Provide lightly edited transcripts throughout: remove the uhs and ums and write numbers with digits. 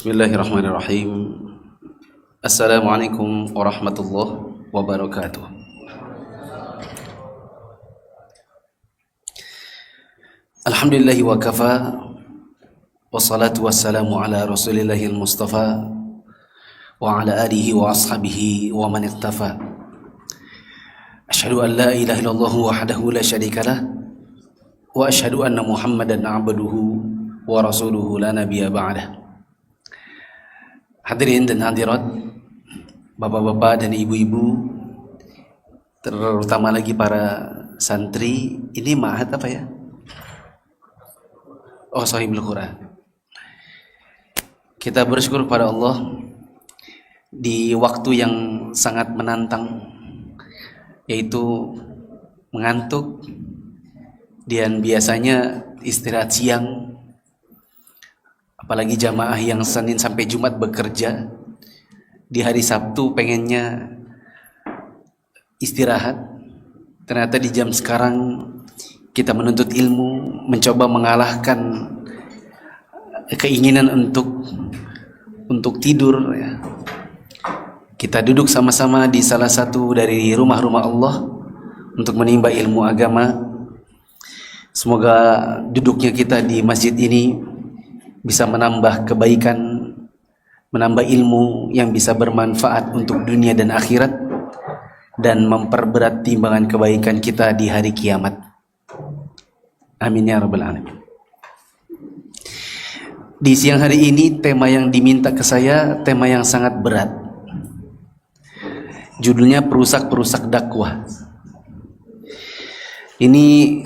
Bismillahirrahmanirrahim. Assalamualaikum warahmatullahi wabarakatuh. Alhamdulillahi wa kafa, wassalatu wassalamu ala rasulillahil mustafa wa ala alihi wa ashabihi wa man iqtafa. Asyhadu an la ilaha illallah wahdahu la syarika lah wa asyhadu anna Muhammadan abduhu wa rasuluhu la nabiyya ba'dah. Hadirin dan hadirat, bapak-bapak dan ibu-ibu, terutama lagi para santri, ini ma'had apa ya? Oh, Shahibul Quran. Kita bersyukur kepada Allah di waktu yang sangat menantang, yaitu mengantuk dan biasanya istirahat siang. Apalagi jamaah yang Senin sampai Jumat bekerja, di hari Sabtu pengennya istirahat. Ternyata di jam sekarang kita menuntut ilmu, mencoba mengalahkan keinginan untuk tidur ya. Kita duduk sama-sama di salah satu dari rumah-rumah Allah untuk menimba ilmu agama. Semoga duduknya kita di masjid ini bisa menambah kebaikan, menambah ilmu yang bisa bermanfaat untuk dunia dan akhirat, dan memperberat timbangan kebaikan kita di hari kiamat. Amin ya rabbal alamin. Di siang hari ini tema yang diminta ke saya tema yang sangat berat. Judulnya perusak-perusak dakwah. Ini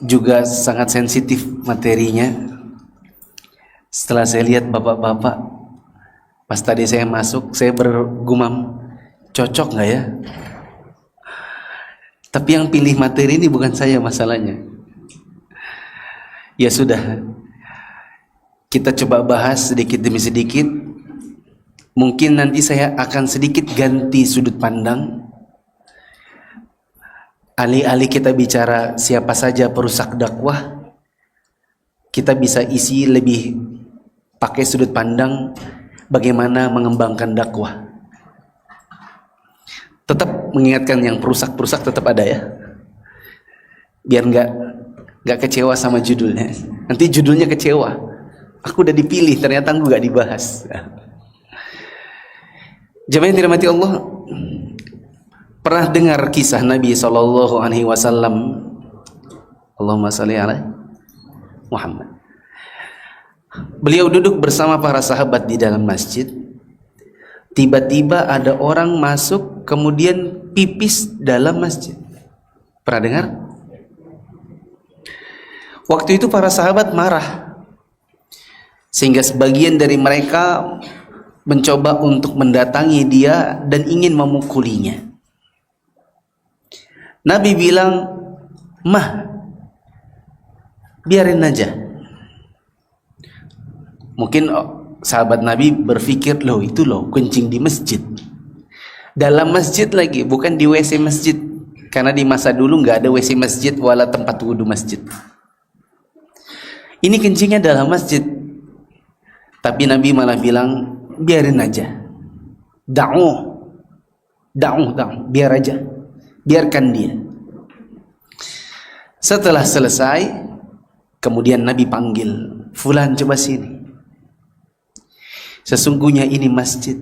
juga sangat sensitif materinya. Setelah saya lihat bapak-bapak, pas tadi saya masuk, saya bergumam, cocok nggak ya? Tapi yang pilih materi ini bukan saya masalahnya. Ya sudah, kita coba bahas sedikit demi sedikit. Mungkin nanti saya akan sedikit ganti sudut pandang. Alih-alih kita bicara siapa saja perusak dakwah, kita bisa isi lebih pakai sudut pandang bagaimana mengembangkan dakwah. Tetap mengingatkan yang perusak-perusak tetap ada ya, biar nggak kecewa sama judulnya. Nanti judulnya kecewa, aku udah dipilih ternyata aku nggak dibahas. Jemaah yang dirahmati Allah, pernah dengar kisah Nabi SAW? Allahumma shalli ala Muhammad. Beliau duduk bersama para sahabat di dalam masjid. Tiba-tiba ada orang masuk kemudian pipis dalam masjid. Pernah dengar? Waktu itu para sahabat marah, sehingga sebagian dari mereka mencoba untuk mendatangi dia dan ingin memukulinya. Nabi bilang, "Mah, biarin aja." Mungkin sahabat Nabi berpikir, loh itu loh kencing di masjid, dalam masjid lagi, bukan di WC masjid, karena di masa dulu nggak ada WC masjid wala tempat wudhu masjid. Ini kencingnya dalam masjid. Tapi Nabi malah bilang, biarin aja, da'u, biar aja, biarkan dia. Setelah selesai, kemudian Nabi panggil, "Fulan, coba sini. Sesungguhnya ini masjid.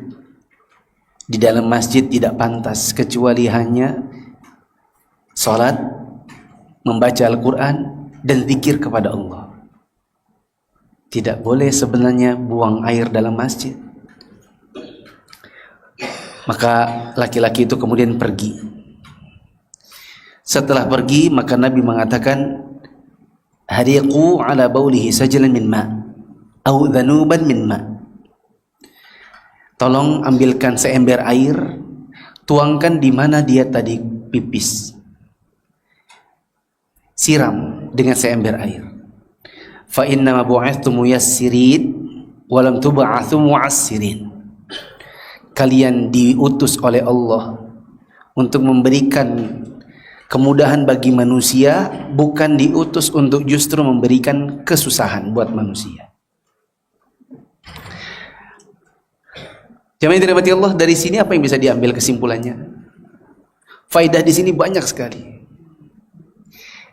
Di dalam masjid tidak pantas kecuali hanya salat, membaca Al-Quran, dan zikir kepada Allah. Tidak boleh sebenarnya buang air dalam masjid." Maka laki-laki itu kemudian pergi. Setelah pergi, maka Nabi mengatakan, "Hariqu ala baulihi sajlan min ma' au dhanuban min ma'." Tolong ambilkan seember air, tuangkan di mana dia tadi pipis. Siram dengan seember air. Fa inna ma bu'ithtu muyassirin wa lam tub'atsu mu'assirin. Kalian diutus oleh Allah untuk memberikan kemudahan bagi manusia, bukan diutus untuk justru memberikan kesusahan buat manusia. Jamaah yang dirahmati Allah, dari sini apa yang bisa diambil kesimpulannya? Faedah di sini banyak sekali.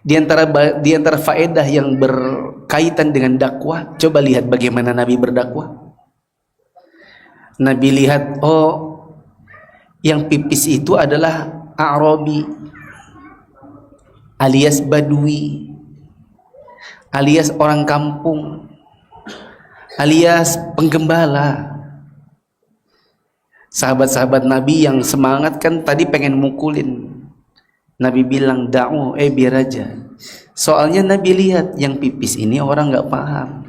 Di antara faedah yang berkaitan dengan dakwah, coba lihat bagaimana Nabi berdakwah. Nabi lihat, oh, yang pipis itu adalah Arabi, alias Badui, alias orang kampung, alias penggembala. Sahabat-sahabat Nabi yang semangat kan tadi pengen mukulin. Nabi bilang, da'u, biar aja. Soalnya Nabi lihat yang pipis ini orang nggak paham.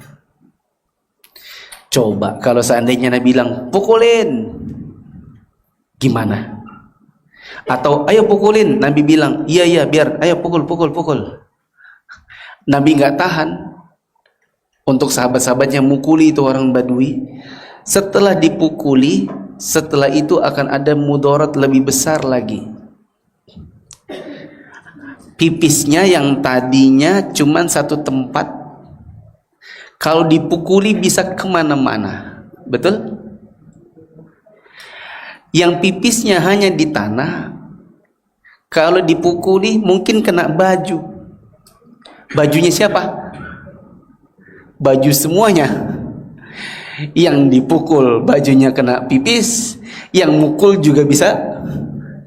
Coba kalau seandainya Nabi bilang, pukulin, gimana? Atau ayo pukulin, Nabi bilang, iya biar, ayo pukul. Nabi nggak tahan untuk sahabat-sahabatnya mukuli itu orang Badui. Setelah dipukuli, setelah itu akan ada mudarat lebih besar lagi. Pipisnya yang tadinya cuma satu tempat, kalau dipukuli bisa kemana-mana. Betul? Yang pipisnya hanya di tanah, kalau dipukuli mungkin kena baju. Bajunya siapa? Baju semuanya. Yang dipukul bajunya kena pipis, yang mukul juga bisa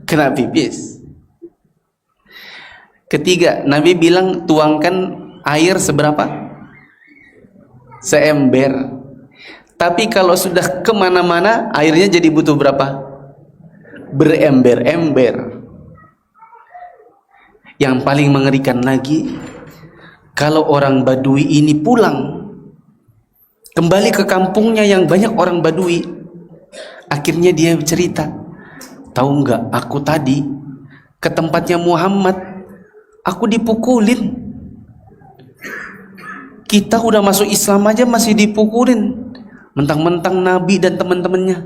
kena pipis. Ketiga, Nabi bilang tuangkan air seberapa? Seember. Tapi kalau sudah kemana-mana, airnya jadi butuh berapa? Berember-ember. Yang paling mengerikan lagi, kalau orang Badui ini pulang kembali ke kampungnya yang banyak orang Badui, akhirnya dia cerita, tahu nggak, aku tadi ke tempatnya Muhammad, aku dipukulin. Kita udah masuk Islam aja masih dipukulin, mentang-mentang Nabi dan teman-temannya.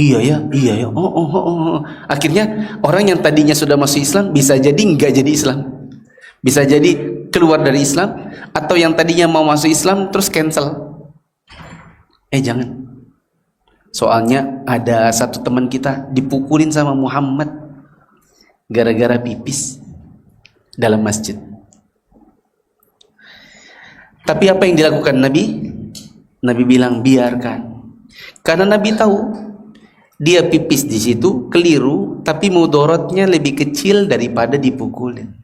Iya ya. Oh. Akhirnya orang yang tadinya sudah masuk Islam bisa jadi nggak jadi Islam, bisa jadi keluar dari Islam, atau yang tadinya mau masuk Islam terus cancel. Jangan. Soalnya ada satu teman kita dipukulin sama Muhammad gara-gara pipis dalam masjid. Tapi apa yang dilakukan Nabi? Nabi bilang biarkan. Karena Nabi tahu dia pipis di situ keliru, tapi mudaratnya lebih kecil daripada dipukulin.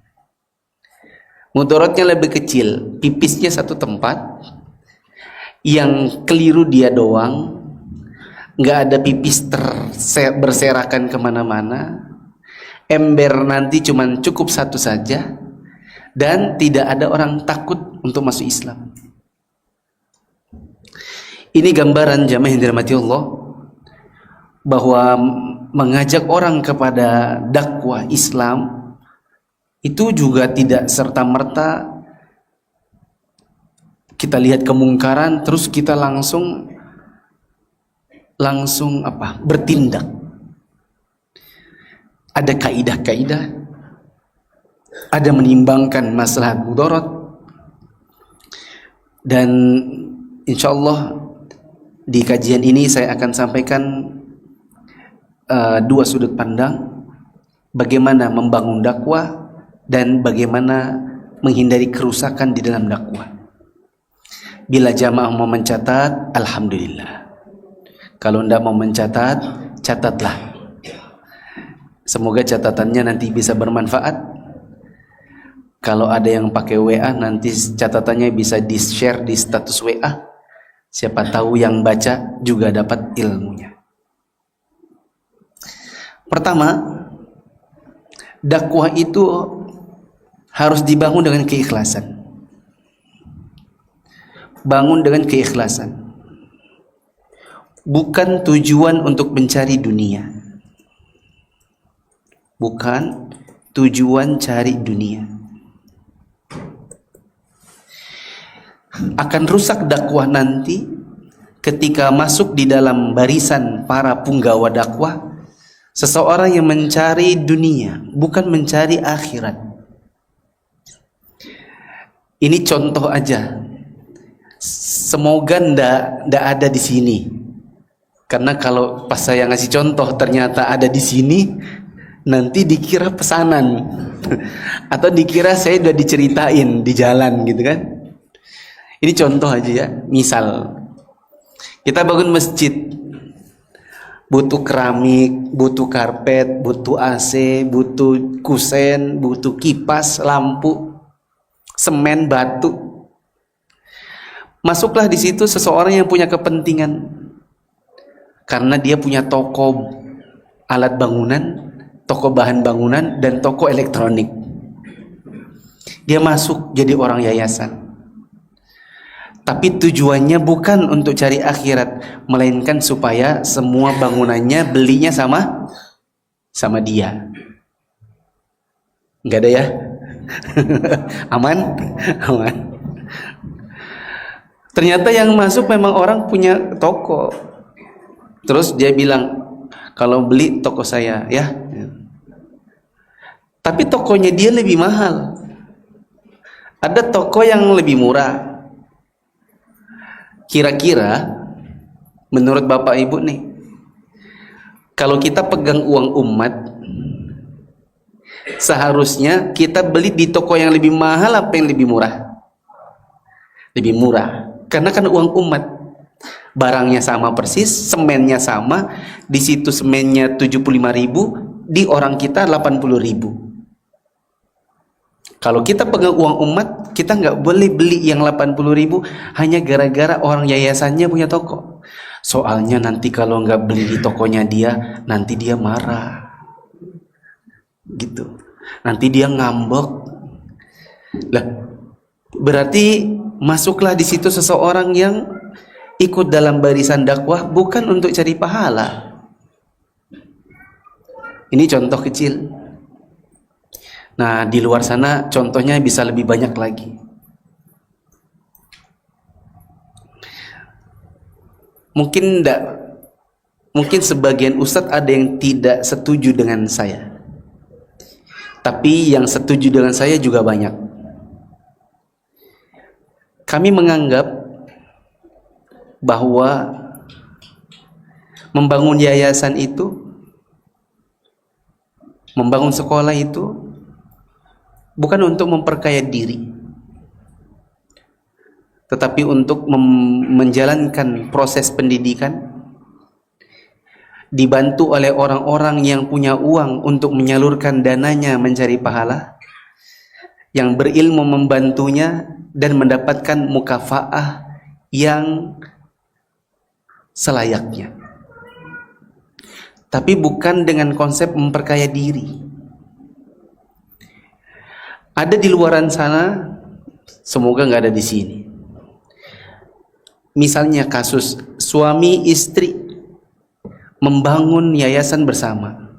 Mudaratnya lebih kecil, pipisnya satu tempat, yang keliru dia doang, nggak ada pipis berserakan kemana-mana, ember nanti cuman cukup satu saja, dan tidak ada orang takut untuk masuk Islam. Ini gambaran jamaah yang dirahmati Allah, bahwa mengajak orang kepada dakwah Islam itu juga tidak serta-merta kita lihat kemungkaran terus kita langsung bertindak. Ada kaidah-kaidah, ada menimbangkan maslahat mudarat, dan insyaallah di kajian ini saya akan sampaikan dua sudut pandang bagaimana membangun dakwah dan bagaimana menghindari kerusakan di dalam dakwah. Bila jamaah mau mencatat, alhamdulillah. Kalau tidak mau mencatat, catatlah. Semoga catatannya nanti bisa bermanfaat. Kalau ada yang pakai WA, nanti catatannya bisa di-share di status WA. Siapa tahu yang baca juga dapat ilmunya. Pertama, dakwah itu harus dibangun dengan keikhlasan. Bangun dengan keikhlasan. Bukan tujuan untuk mencari dunia. Bukan tujuan cari dunia. Akan rusak dakwah nanti ketika masuk di dalam barisan para punggawa dakwah seseorang yang mencari dunia, bukan mencari akhirat. Ini contoh aja. Semoga ndak ada di sini. Karena kalau pas saya ngasih contoh ternyata ada di sini, nanti dikira pesanan atau dikira saya udah diceritain di jalan gitu kan. Ini contoh aja ya. Misal kita bangun masjid, butuh keramik, butuh karpet, butuh AC, butuh kusen, butuh kipas, lampu, semen, batu. Masuklah di situ seseorang yang punya kepentingan, karena dia punya toko alat bangunan, toko bahan bangunan, dan toko elektronik. Dia masuk jadi orang yayasan. Tapi tujuannya bukan untuk cari akhirat, melainkan supaya semua bangunannya belinya sama dia. Enggak ada ya? Aman? Aman. Ternyata yang masuk memang orang punya toko. Terus dia bilang, kalau beli toko saya ya. Tapi tokonya dia lebih mahal. Ada toko yang lebih murah. Kira-kira menurut Bapak Ibu nih, kalau kita pegang uang umat, seharusnya kita beli di toko yang lebih mahal apa yang lebih murah? Lebih murah, karena kan uang umat. Barangnya sama persis, semennya sama, di situ semennya 75.000, di orang kita 80.000. Kalau kita pegang uang umat, kita nggak boleh beli yang 80.000 hanya gara-gara orang yayasannya punya toko. Soalnya nanti kalau nggak beli di tokonya dia, nanti dia marah, gitu. Nanti dia ngambek. Lah, berarti masuklah di situ seseorang yang ikut dalam barisan dakwah bukan untuk cari pahala. Ini contoh kecil. Nah, di luar sana contohnya bisa lebih banyak lagi. Mungkin sebagian ustadz ada yang tidak setuju dengan saya. Tapi yang setuju dengan saya juga banyak. Kami menganggap bahwa membangun yayasan itu, membangun sekolah itu bukan untuk memperkaya diri, tetapi untuk menjalankan proses pendidikan, dibantu oleh orang-orang yang punya uang untuk menyalurkan dananya mencari pahala, yang berilmu membantunya dan mendapatkan mukafaah yang selayaknya. Tapi bukan dengan konsep memperkaya diri. Ada di luaran sana, semoga nggak ada di sini. Misalnya kasus suami istri membangun yayasan bersama,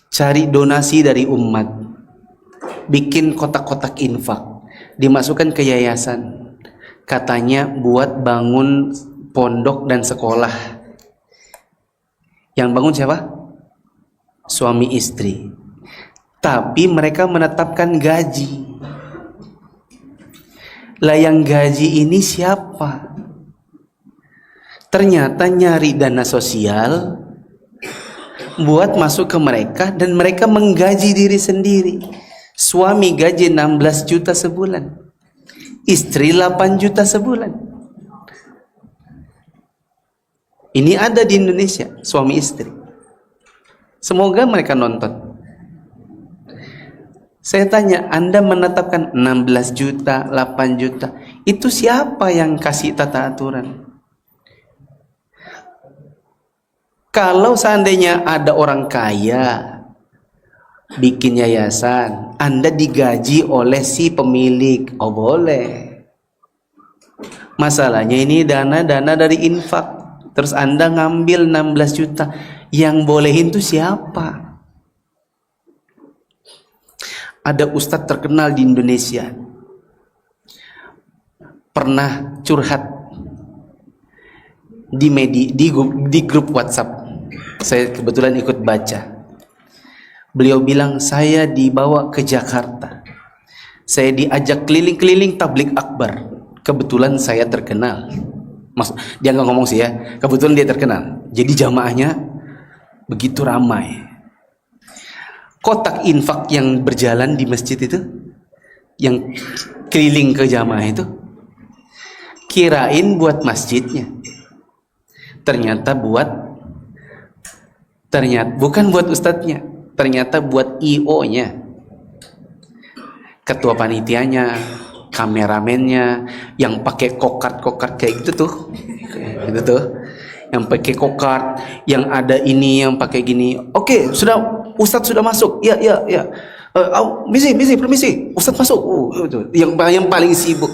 cari donasi dari umat, bikin kotak-kotak infak, dimasukkan ke yayasan, katanya buat bangun pondok dan sekolah. Yang bangun siapa? Suami istri. Tapi mereka menetapkan gaji. Lah yang gaji ini siapa? Ternyata nyari dana sosial buat masuk ke mereka, dan mereka menggaji diri sendiri. Suami gaji 16 juta sebulan, istri 8 juta sebulan. Ini ada di Indonesia, suami istri. Semoga mereka nonton. Saya tanya, Anda menetapkan 16 juta, 8 juta, itu siapa yang kasih tata aturan? Kalau seandainya ada orang kaya bikin yayasan, Anda digaji oleh si pemilik, oh boleh. Masalahnya ini dana-dana dari infak, terus Anda ngambil 16 juta, yang bolehin itu siapa? Ada ustadz terkenal di Indonesia pernah curhat di grup WhatsApp. Saya kebetulan ikut baca. Beliau bilang, saya dibawa ke Jakarta, saya diajak keliling-keliling tablik akbar. Kebetulan saya terkenal, Dia nggak ngomong sih ya, kebetulan dia terkenal. Jadi jamaahnya begitu ramai. Kotak infak yang berjalan di masjid itu, yang keliling ke jamaah itu, kirain buat masjidnya, ternyata bukan buat ustadznya, ternyata buat IO-nya, ketua panitianya, kameramennya, yang pakai kokart kayak gitu tuh, yang pakai kokart, yang ada ini, yang pakai gini. Oke, sudah, ustadz sudah masuk. Ya. Permisi, ustadz masuk. Itu yang paling sibuk.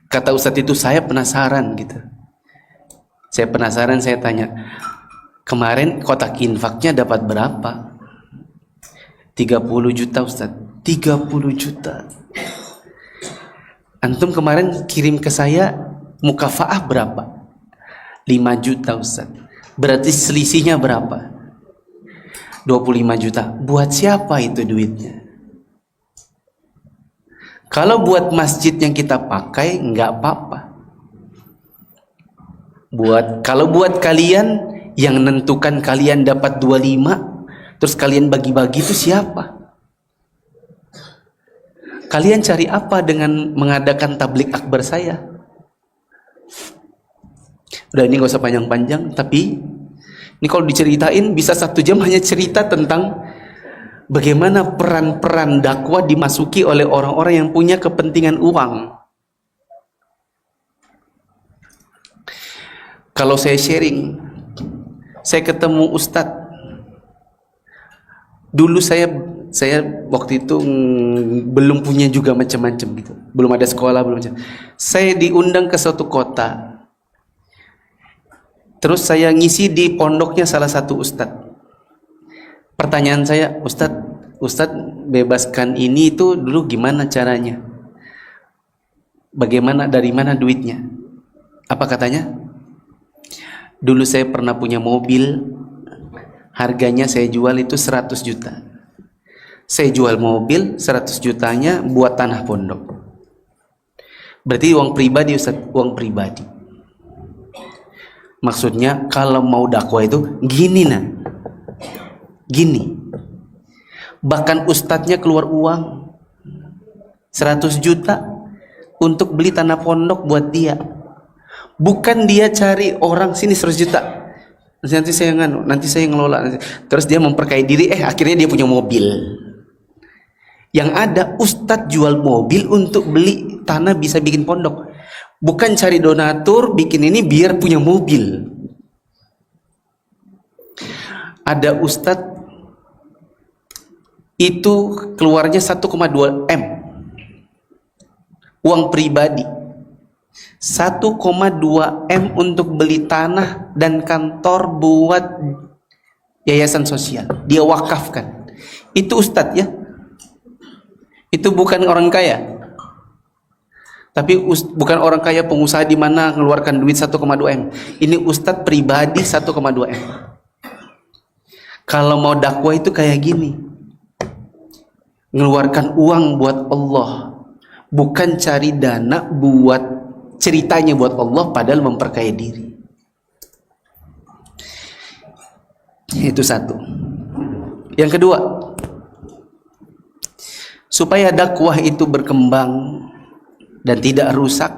Kata ustadz itu, saya penasaran gitu. Saya tanya, kemarin kotak infaknya dapat berapa? 30 juta ustadz. 30 juta. Antum kemarin kirim ke saya mukafaah berapa? 5 juta ustadz. Berarti selisihnya berapa? 25 juta. Buat siapa itu duitnya? Kalau buat masjid yang kita pakai nggak apa-apa. Kalau buat kalian yang nentukan kalian dapat 25, terus kalian bagi-bagi itu siapa? Kalian cari apa dengan mengadakan tablik akbar saya? Udah, ini gak usah panjang-panjang, tapi ini kalau diceritain bisa 1 jam hanya cerita tentang bagaimana peran-peran dakwah dimasuki oleh orang-orang yang punya kepentingan uang. Kalau saya sharing, saya ketemu ustadz. Dulu saya waktu itu belum punya juga macam-macam gitu, belum ada sekolah, belum macam. Saya diundang ke suatu kota. Terus saya ngisi di pondoknya salah satu ustadz. Pertanyaan saya, Ustadz bebaskan ini itu dulu gimana caranya? Bagaimana, dari mana duitnya? Apa katanya? Dulu saya pernah punya mobil, harganya saya jual itu 100 juta. Saya jual mobil 100 jutanya buat tanah pondok. Berarti uang pribadi Ustadz, uang pribadi. Maksudnya kalau mau dakwah itu gini gini. Bahkan ustadznya keluar uang 100 juta untuk beli tanah pondok buat dia. Bukan dia cari orang sini 100 juta. Nanti saya ngelola. Terus dia memperkaya diri, akhirnya dia punya mobil. Yang ada ustadz jual mobil untuk beli tanah bisa bikin pondok. Bukan cari donatur bikin ini biar punya mobil. Ada ustadz itu keluarnya 1,2 M uang pribadi, 1,2 M untuk beli tanah dan kantor buat yayasan sosial, dia wakafkan. Itu ustadz ya, itu bukan orang kaya, tapi bukan orang kaya pengusaha di mana mengeluarkan duit 1,2 M. Ini ustadz pribadi 1,2 M. Kalau mau dakwah itu kayak gini, mengeluarkan uang buat Allah, bukan cari dana buat ceritanya buat Allah padahal memperkaya diri. Itu satu. Yang kedua, supaya dakwah itu berkembang dan tidak rusak,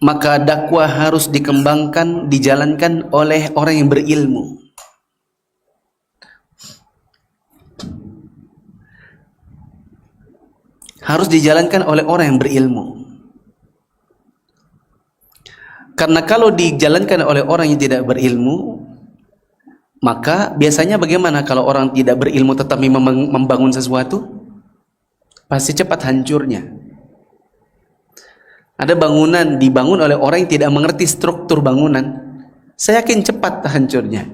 maka dakwah harus dikembangkan, dijalankan oleh orang yang berilmu. Harus dijalankan oleh orang yang berilmu. Karena kalau dijalankan oleh orang yang tidak berilmu, maka biasanya bagaimana kalau orang tidak berilmu tetapi membangun sesuatu? Pasti cepat hancurnya. Ada bangunan dibangun oleh orang yang tidak mengerti struktur bangunan, saya yakin cepat hancurnya.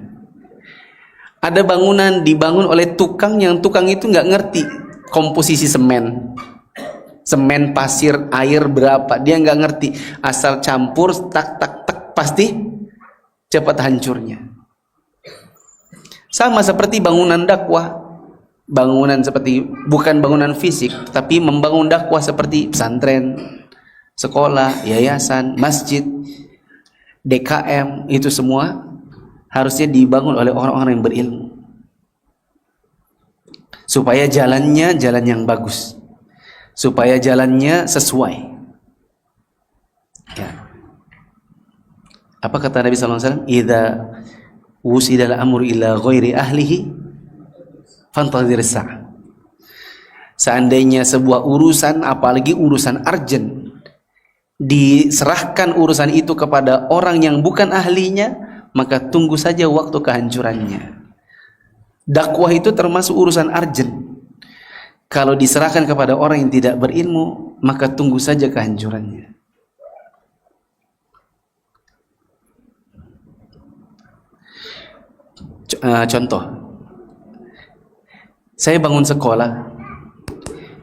Ada bangunan dibangun oleh tukang yang tukang itu nggak ngerti komposisi semen, pasir, air berapa, dia nggak ngerti, asal campur tak pasti cepat hancurnya. Sama seperti bangunan dakwah, bangunan seperti bukan bangunan fisik tapi membangun dakwah seperti pesantren, sekolah, yayasan, masjid, DKM, itu semua harusnya dibangun oleh orang-orang yang berilmu supaya jalannya jalan yang bagus, supaya jalannya sesuai. Ya. Apa kata Nabi SAW? Idza wusidal amru ila ghairi ahlihi fantadhir as-sa'ah. Seandainya sebuah urusan, apalagi urusan urgent, diserahkan urusan itu kepada orang yang bukan ahlinya, maka tunggu saja waktu kehancurannya. Dakwah itu termasuk urusan urgent. Kalau diserahkan kepada orang yang tidak berilmu, maka tunggu saja kehancurannya. Contoh, saya bangun sekolah.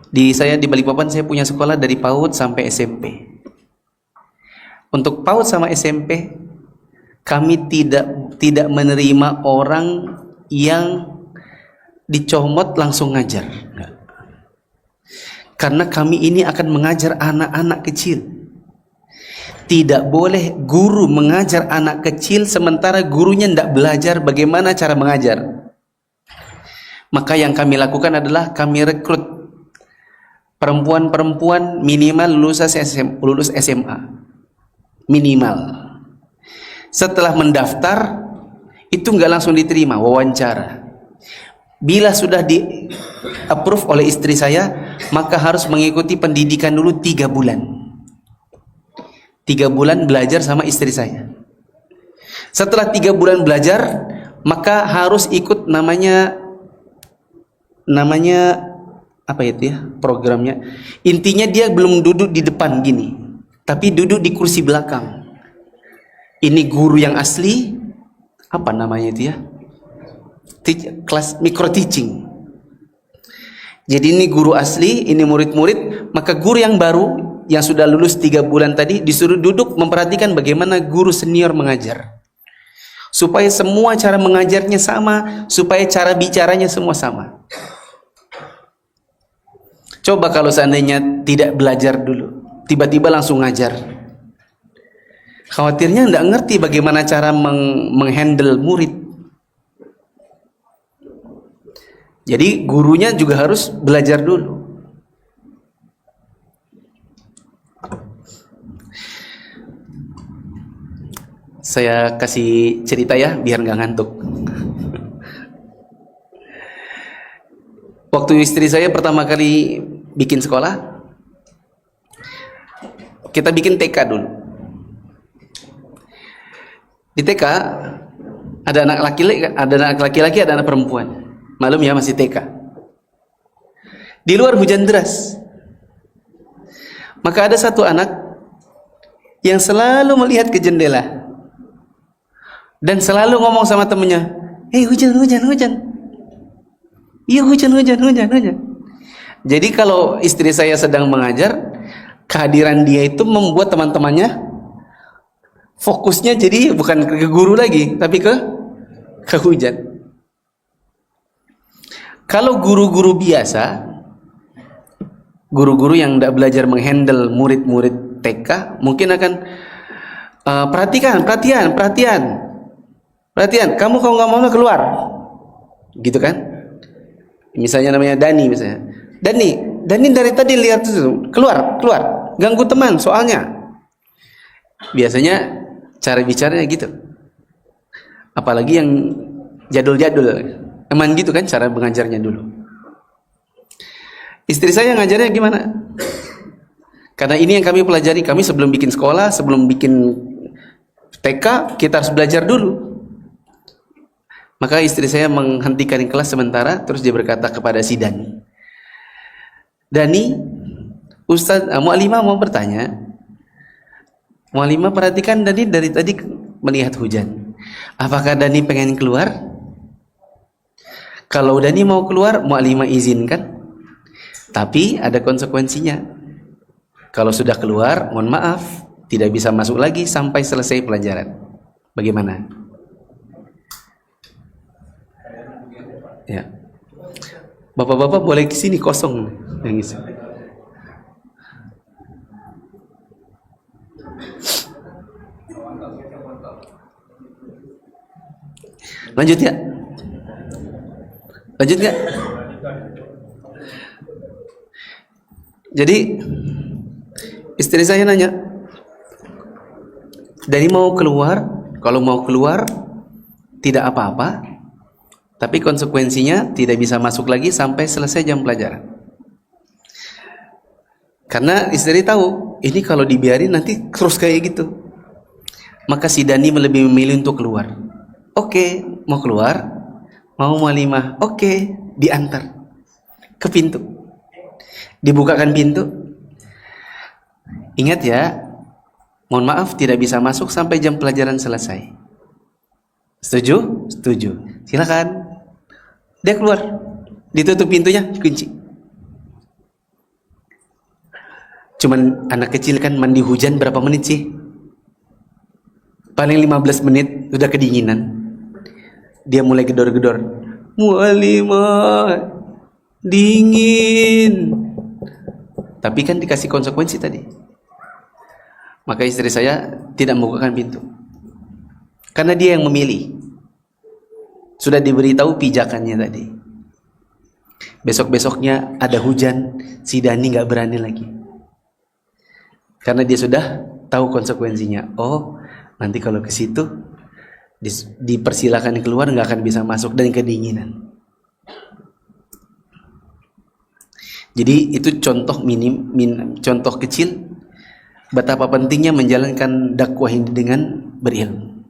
Di Balikpapan saya punya sekolah dari PAUD sampai SMP. Untuk PAUD sama SMP, kami tidak menerima orang yang dicomot langsung ngajar. Karena kami ini akan mengajar anak-anak kecil. Tidak boleh guru mengajar anak kecil sementara gurunya tidak belajar bagaimana cara mengajar. Maka yang kami lakukan adalah kami rekrut perempuan-perempuan minimal lulus SMA. Minimal. Setelah mendaftar, itu nggak langsung diterima, wawancara. Bila sudah di approve oleh istri saya, maka harus mengikuti pendidikan dulu 3 bulan. 3 bulan belajar sama istri saya. Setelah 3 bulan belajar, maka harus ikut namanya apa itu ya, programnya. Intinya dia belum duduk di depan gini, tapi duduk di kursi belakang. Ini guru yang asli, apa namanya itu ya, kelas micro teaching. Jadi ini guru asli, ini murid-murid. Maka guru yang baru yang sudah lulus 3 bulan tadi disuruh duduk memperhatikan bagaimana guru senior mengajar, supaya semua cara mengajarnya sama, supaya cara bicaranya semua sama. Coba kalau seandainya tidak belajar dulu, tiba-tiba langsung ngajar, khawatirnya tidak ngerti bagaimana cara menghandle murid. Jadi gurunya juga harus belajar dulu. Saya kasih cerita ya, biar nggak ngantuk. Waktu istri saya pertama kali bikin sekolah, kita bikin TK dulu. Di TK ada anak laki-laki, ada anak perempuan. Malum ya, masih TK. Di luar hujan deras. Maka ada satu anak yang selalu melihat ke jendela dan selalu ngomong sama temennya, hujan. Iya, hujan. Jadi kalau istri saya sedang mengajar, kehadiran dia itu membuat teman-temannya fokusnya jadi bukan ke guru lagi, tapi ke hujan. Kalau guru-guru biasa, guru-guru yang tidak belajar menghandle murid-murid TK, mungkin akan perhatian, kamu kalau nggak mau keluar, gitu kan? Misalnya namanya Dani, misalnya, Dani dari tadi lihat itu, keluar, ganggu teman soalnya. Biasanya cara bicaranya gitu. Apalagi yang jadul-jadul, emang gitu kan cara mengajarnya dulu. Istri saya ngajarnya gimana? Karena ini yang kami pelajari, kami sebelum bikin sekolah, sebelum bikin TK, kita harus belajar dulu. Maka istri saya menghentikan kelas sementara, terus dia berkata kepada si Dani, Ustaz, Mu'alimah mau bertanya. Mu'alimah perhatikan Dani dari tadi melihat hujan. Apakah Dani pengen keluar? Kalau Dani mau keluar, Mu'alimah izinkan. Tapi ada konsekuensinya. Kalau sudah keluar, mohon maaf, tidak bisa masuk lagi sampai selesai pelajaran. Bagaimana? Ya, bapak-bapak boleh ke sini, kosong yang isi. Lanjut ya? Lanjut nggak? Jadi istri saya nanya, dari mau keluar, kalau mau keluar tidak apa-apa, tapi konsekuensinya tidak bisa masuk lagi sampai selesai jam pelajaran. Karena istri tahu ini kalau dibiarin nanti terus kayak gitu. Maka si Dani lebih memilih untuk keluar. Oke, mau keluar, mau walimah, oke, diantar ke pintu, dibukakan pintu. Ingat ya, mohon maaf tidak bisa masuk sampai jam pelajaran selesai. Setuju? Setuju. Silakan. Dia keluar, ditutup pintunya, kunci. Cuman anak kecil kan mandi hujan berapa menit sih? Paling 15 menit udah kedinginan. Dia mulai gedor-gedor. Mualimah, dingin. Tapi kan dikasih konsekuensi tadi. Maka istri saya tidak membukakan pintu. Karena dia yang memilih. Sudah diberitahu pijakannya tadi. Besok-besoknya ada hujan, si Dani nggak berani lagi. Karena dia sudah tahu konsekuensinya. Oh, nanti kalau ke situ dipersilakan keluar, nggak akan bisa masuk dan kedinginan. Jadi itu contoh contoh kecil betapa pentingnya menjalankan dakwah ini dengan berilmu.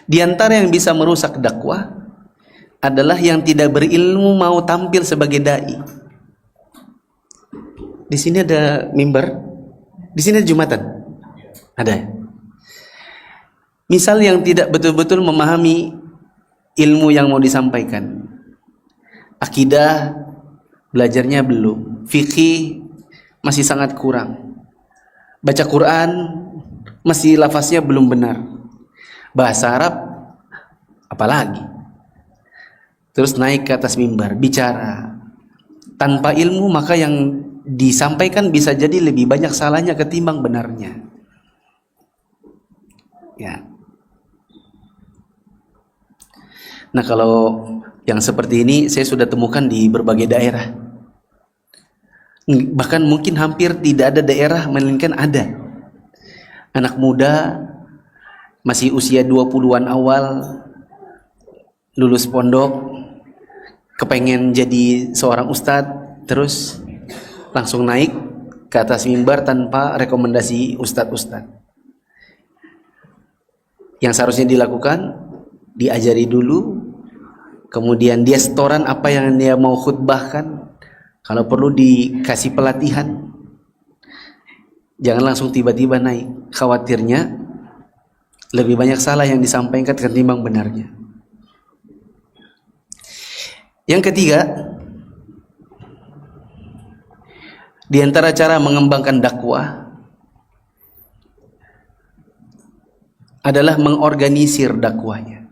Di antara yang bisa merusak dakwah adalah yang tidak berilmu mau tampil sebagai dai. Di sini ada mimbar, di sini ada Jumatan, ada. Misal yang tidak betul-betul memahami ilmu yang mau disampaikan, akidah belajarnya belum, fikih masih sangat kurang, baca Quran masih lafaznya belum benar, bahasa Arab apalagi, terus naik ke atas mimbar bicara tanpa ilmu, maka yang disampaikan bisa jadi lebih banyak salahnya ketimbang benarnya. Ya. Nah, kalau yang seperti ini saya sudah temukan di berbagai daerah. Bahkan mungkin hampir tidak ada daerah melainkan ada. Anak muda masih usia 20-an awal, lulus pondok, kepengen jadi seorang ustadz, terus langsung naik ke atas mimbar tanpa rekomendasi ustadz-ustadz. Yang seharusnya dilakukan, diajari dulu, kemudian dia setoran apa yang dia mau khutbahkan, kalau perlu dikasih pelatihan. Jangan langsung tiba-tiba naik, khawatirnya lebih banyak salah yang disampaikan ketimbang benarnya. Yang ketiga, di antara cara mengembangkan dakwah adalah mengorganisir dakwahnya.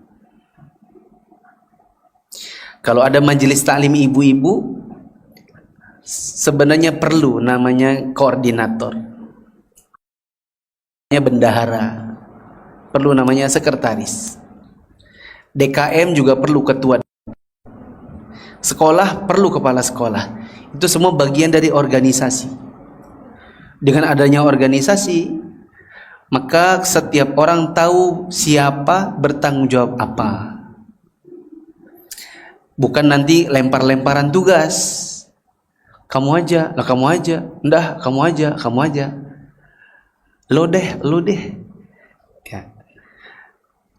Kalau ada majelis taklim ibu-ibu, sebenarnya perlu namanya koordinator, bendahara, perlu namanya sekretaris. DKM juga perlu ketua. Sekolah perlu kepala sekolah. Itu semua bagian dari organisasi. Dengan adanya organisasi, maka setiap orang tahu siapa bertanggung jawab apa. Bukan nanti lempar-lemparan tugas. Kamu aja, lah kamu aja, ndah kamu aja, kamu aja. Lo deh. Ya.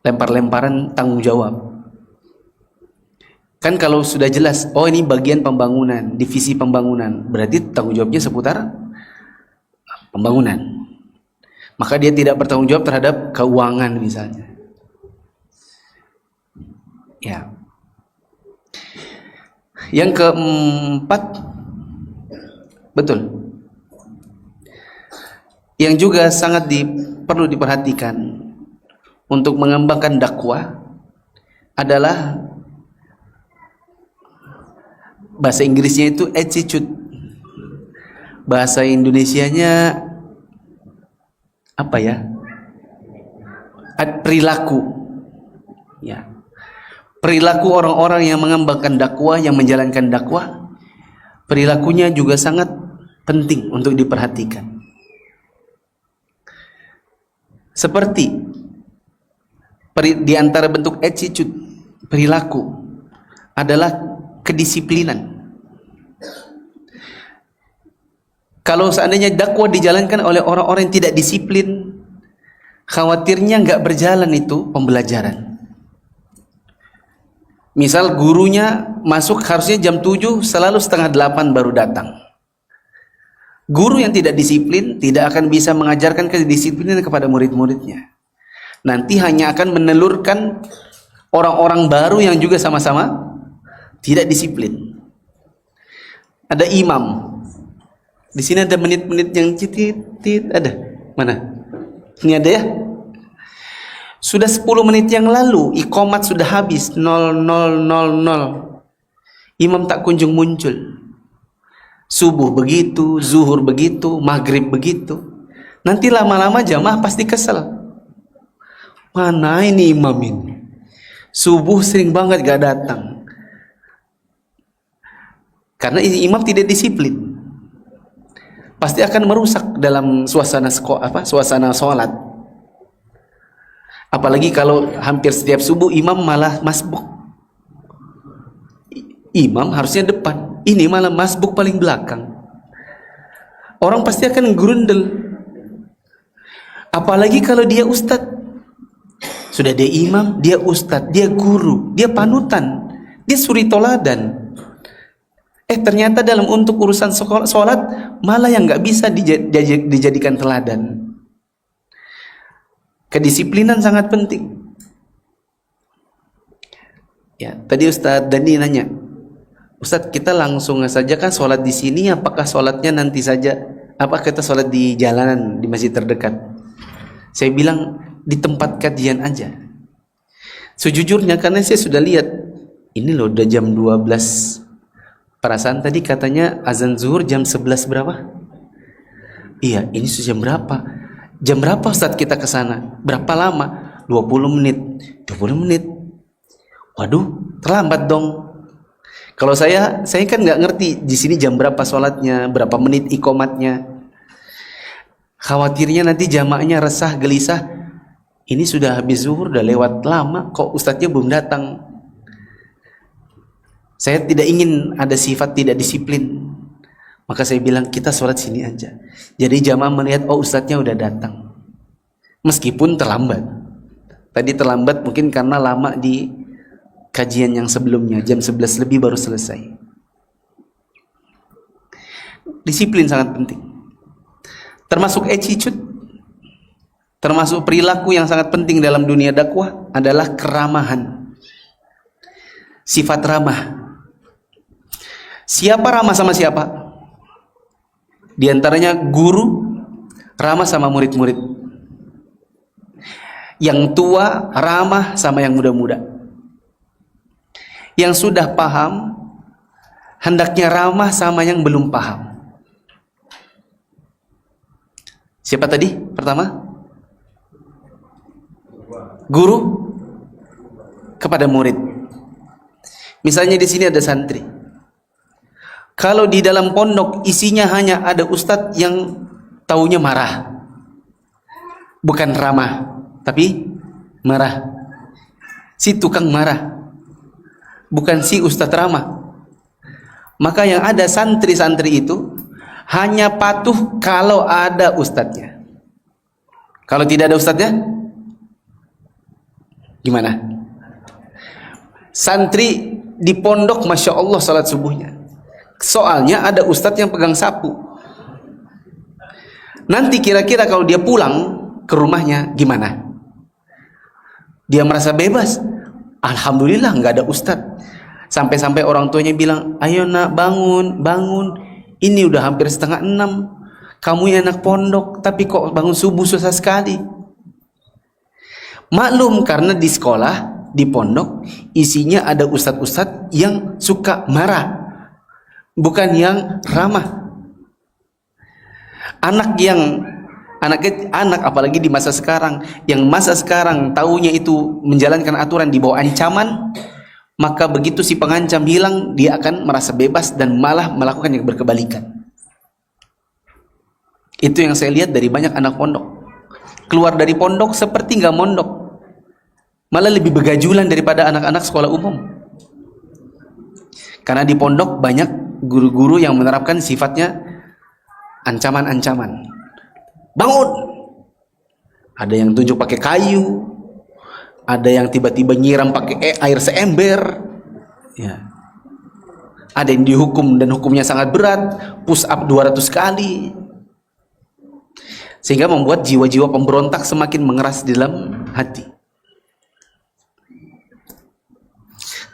Lempar-lemparan tanggung jawab. Kan kalau sudah jelas, oh ini bagian pembangunan, divisi pembangunan, berarti tanggung jawabnya seputar pembangunan. Maka dia tidak bertanggung jawab terhadap keuangan misalnya. Ya. Yang keempat, betul. Yang juga sangat perlu diperhatikan untuk mengembangkan dakwah adalah bahasa Inggrisnya itu attitude. Bahasa Indonesianya apa ya? Perilaku. Ya. perilaku orang-orang yang mengembangkan dakwah, yang menjalankan dakwah, perilakunya juga sangat penting untuk diperhatikan. Seperti di antara bentuk attitude, perilaku adalah kedisiplinan. Kalau seandainya dakwah dijalankan oleh orang-orang yang tidak disiplin, khawatirnya nggak berjalan itu pembelajaran. Misal gurunya masuk harusnya jam 7, selalu setengah 8 baru datang. Guru yang tidak disiplin tidak akan bisa mengajarkan kedisiplinan kepada murid-muridnya. Nanti hanya akan menelurkan orang-orang baru yang juga sama-sama tidak disiplin. Ada imam. Di sini ada menit-menit yang titit, ada. Mana? Ini ada ya? Sudah 10 menit yang lalu iqamat sudah habis 0000. Imam tak kunjung muncul. Subuh begitu, zuhur begitu, maghrib begitu. Nanti lama-lama jamaah pasti kesel. Mana ini imam ini? Subuh sering banget gak datang. Karena ini imam tidak disiplin. Pasti akan merusak dalam suasana suasana sholat. Apalagi kalau hampir setiap subuh imam malah masbuk. Imam harusnya depan, ini malah masbuk paling belakang. Orang pasti akan gerundel. Apalagi kalau dia ustadz. Sudah dia imam, dia ustadz, dia guru, dia panutan, dia suri toladan. Ternyata dalam untuk urusan sholat malah yang nggak bisa dijadikan teladan. Kedisiplinan sangat penting. Ya, tadi Ustadz Dani nanya, Ustadz kita langsung saja kan sholat di sini, apakah sholatnya nanti saja? Apa kita sholat di jalanan di masjid terdekat? Saya bilang di tempat kajian aja. Sejujurnya karena saya sudah lihat, ini loh udah jam 12. Perasaan tadi katanya azan zuhur jam 11 berapa? Iya, ini sudah jam berapa? Jam berapa Ustadz kita ke sana? Berapa lama? 20 menit. 20 menit. Waduh, terlambat dong. Kalau saya kan nggak ngerti di sini jam berapa sholatnya, berapa menit iqomatnya. Khawatirnya nanti jamaahnya resah, gelisah. Ini sudah habis zuhur, udah lewat lama, kok ustadznya belum datang. Saya tidak ingin ada sifat tidak disiplin. Maka saya bilang kita sholat sini aja. Jadi jamaah melihat, oh ustadznya udah datang. Meskipun terlambat. Tadi terlambat mungkin karena lama di kajian yang sebelumnya. Jam 11 lebih baru selesai. Disiplin sangat penting. Termasuk attitude. Termasuk perilaku yang sangat penting dalam dunia dakwah adalah keramahan. Sifat ramah. Siapa ramah sama siapa? Di antaranya guru ramah sama murid-murid. Yang tua ramah sama yang muda-muda. Yang sudah paham hendaknya ramah sama yang belum paham. Siapa tadi? Pertama? Guru kepada murid. Misalnya di sini ada santri. Kalau di dalam pondok isinya hanya ada ustadz yang taunya marah, bukan ramah, tapi marah. Si tukang marah, bukan si ustadz ramah. Maka yang ada santri-santri itu hanya patuh kalau ada ustadznya. Kalau tidak ada ustadznya, gimana? Santri di pondok Masya Allah salat subuhnya. Soalnya ada ustadz yang pegang sapu. Nanti kira-kira kalau dia pulang ke rumahnya gimana? Dia merasa bebas. Alhamdulillah nggak ada ustadz. Sampai-sampai orang tuanya bilang, ayo nak bangun, bangun. Ini udah hampir 5:30. Kamu yang anak pondok, tapi kok bangun subuh susah sekali. Maklum karena di sekolah, di pondok, isinya ada ustadz-ustadz yang suka marah. Bukan yang ramah. Anak apalagi di masa sekarang, yang masa sekarang taunya itu menjalankan aturan di bawah ancaman, maka begitu si pengancam hilang, dia akan merasa bebas dan malah melakukan yang berkebalikan. Itu yang saya lihat dari banyak anak pondok. Keluar dari pondok seperti nggak mondok, malah lebih begajulan daripada anak-anak sekolah umum. Karena di pondok banyak guru-guru yang menerapkan sifatnya ancaman-ancaman. Bangun! Ada yang tunjuk pakai kayu, ada yang tiba-tiba nyiram pakai air seember, ya. Ada yang dihukum dan hukumnya sangat berat, push up 200 kali, sehingga membuat jiwa-jiwa pemberontak semakin mengeras di dalam hati.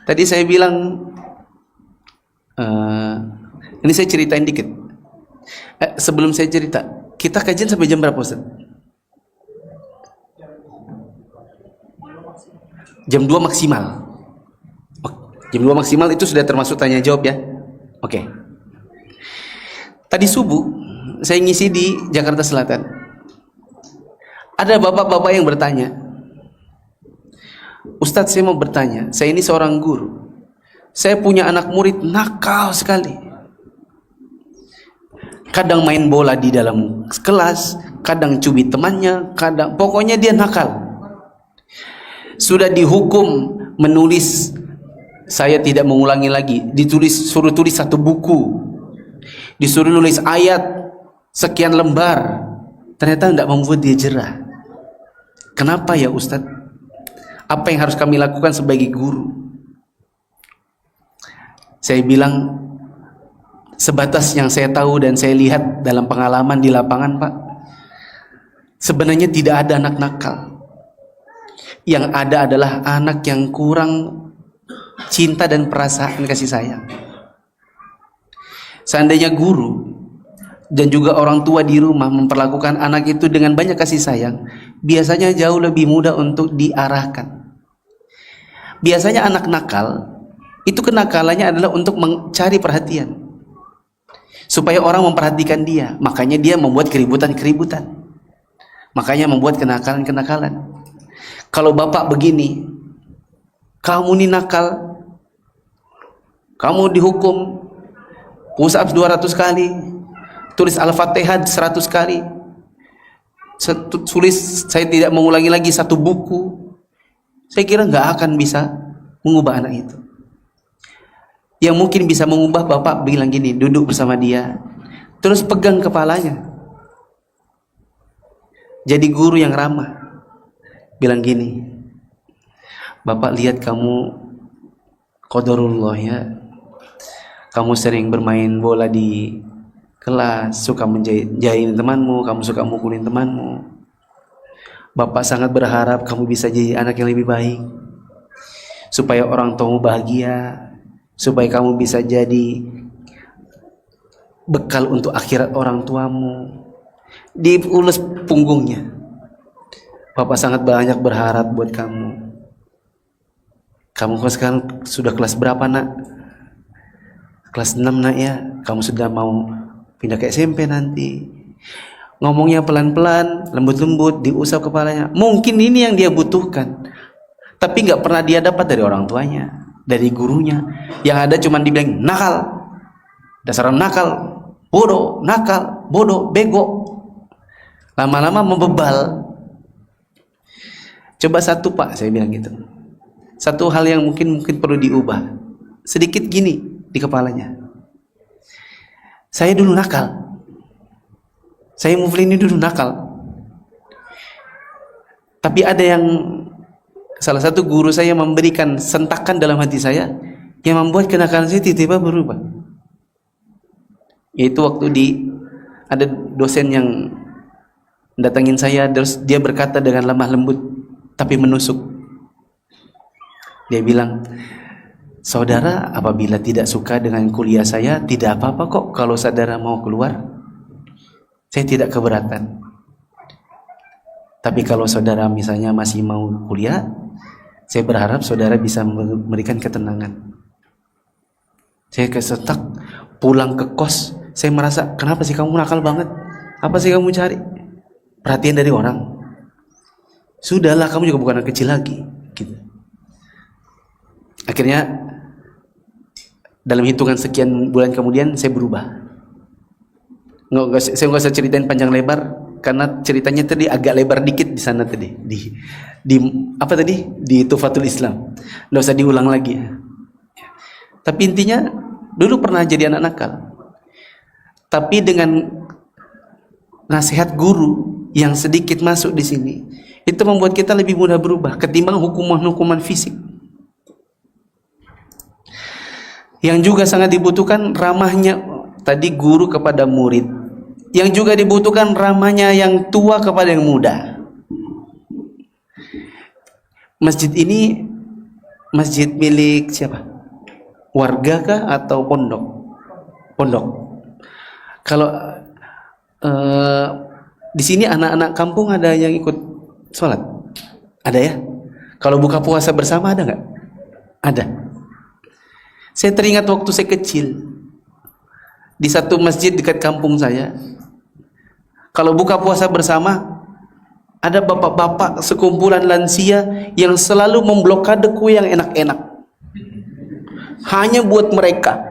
Tadi saya bilang, ini saya ceritain dikit. Sebelum saya cerita, kita kajian sampai jam berapa, Ustaz? Jam 2 maksimal. Jam 2 maksimal itu sudah termasuk tanya jawab ya. Oke. Tadi subuh saya ngisi di Jakarta Selatan. Ada bapak-bapak yang bertanya, Ustadz, saya mau bertanya, saya ini seorang guru, saya punya anak murid nakal sekali. Kadang main bola di dalam kelas, kadang cubit temannya, pokoknya dia nakal. Sudah dihukum menulis, saya tidak mengulangi lagi, suruh tulis 1 buku, disuruh nulis ayat sekian lembar, ternyata tidak membuat dia jerah. Kenapa ya Ustadz? Apa yang harus kami lakukan sebagai guru? Saya bilang, sebatas yang saya tahu dan saya lihat dalam pengalaman di lapangan, Pak, sebenarnya tidak ada anak nakal. Yang ada adalah anak yang kurang cinta dan perasaan kasih sayang. Seandainya guru dan juga orang tua di rumah memperlakukan anak itu dengan banyak kasih sayang, biasanya jauh lebih mudah untuk diarahkan. Biasanya anak nakal itu kenakalannya adalah untuk mencari perhatian, supaya orang memperhatikan dia. Makanya dia membuat keributan-keributan, makanya membuat kenakalan-kenakalan. Kalau bapak begini, kamu ini nakal, kamu dihukum push up 200 kali, tulis Al-Fatihah 100 kali, tulis saya tidak mengulangi lagi 1 buku, saya kira nggak akan bisa mengubah anak itu. Yang mungkin bisa mengubah, bapak bilang gini, duduk bersama dia, terus pegang kepalanya, jadi guru yang ramah. Bilang gini, bapak lihat kamu qadarullah ya, kamu sering bermain bola di kelas, suka menjahilin temanmu, kamu suka mukulin temanmu. Bapak sangat berharap kamu bisa jadi anak yang lebih baik, supaya orang tuamu bahagia, supaya kamu bisa jadi bekal untuk akhirat orang tuamu. Diulus punggungnya. Bapak sangat banyak berharap buat kamu. Kamu sekarang sudah kelas berapa, nak? Kelas 6, nak ya. Kamu sudah mau pindah ke SMP nanti. Ngomongnya pelan-pelan, lembut-lembut, diusap kepalanya. Mungkin ini yang dia butuhkan, tapi nggak pernah dia dapat dari orang tuanya, dari gurunya. Yang ada cuma dibilang nakal, dasar nakal, bodoh, nakal, bodoh, bego. Lama-lama membebal. Coba satu, Pak, saya bilang gitu, satu hal yang mungkin perlu diubah sedikit gini di kepalanya. Saya dulu nakal, saya Mufli ini dulu nakal, tapi ada yang, salah satu guru saya memberikan sentakan dalam hati saya yang membuat kenakalan saya tiba-tiba berubah. Yaitu waktu ada dosen yang datangin saya, terus dia berkata dengan lemah lembut tapi menusuk. Dia bilang, saudara apabila tidak suka dengan kuliah saya, tidak apa-apa kok kalau saudara mau keluar, saya tidak keberatan. Tapi kalau saudara misalnya masih mau kuliah, saya berharap saudara bisa memberikan ketenangan. Saya kesetak, pulang ke kos, saya merasa, kenapa sih kamu nakal banget? Apa sih kamu cari? Perhatian dari orang? Sudahlah, kamu juga bukan anak kecil lagi gitu. Akhirnya dalam hitungan sekian bulan kemudian saya berubah. Saya nggak usah ceritain panjang lebar karena ceritanya tadi agak lebar dikit di sana tadi di apa tadi di Tufatul Islam. Nggak usah diulang lagi. Tapi intinya dulu pernah jadi anak nakal. Tapi dengan nasihat guru yang sedikit masuk di sini, itu membuat kita lebih mudah berubah ketimbang hukuman-hukuman fisik. Yang juga sangat dibutuhkan ramahnya tadi guru kepada murid. Yang juga dibutuhkan ramahnya yang tua kepada yang muda. Masjid ini masjid milik siapa? Warga kah atau pondok? Pondok. Kalau di sini anak-anak kampung ada yang ikut sholat? Ada ya? Kalau buka puasa bersama ada nggak? Ada. Saya teringat waktu saya kecil di satu masjid dekat kampung saya. Kalau buka puasa bersama ada bapak-bapak sekumpulan lansia yang selalu memblokade kue yang enak-enak. Hanya buat mereka.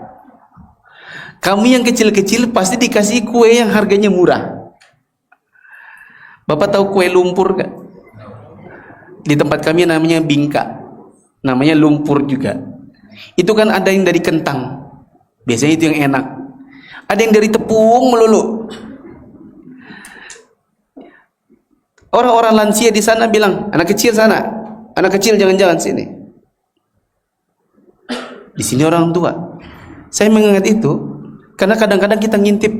Kami yang kecil-kecil pasti dikasih kue yang harganya murah. Bapak tahu kue lumpur gak? Di tempat kami namanya bingka, namanya lumpur juga. Itu kan ada yang dari kentang, biasanya itu yang enak. Ada yang dari tepung melulu. Orang-orang lansia di sana bilang, anak kecil sana, anak kecil jangan-jangan sini. Di sini orang tua. Saya mengingat itu karena kadang-kadang kita ngintip,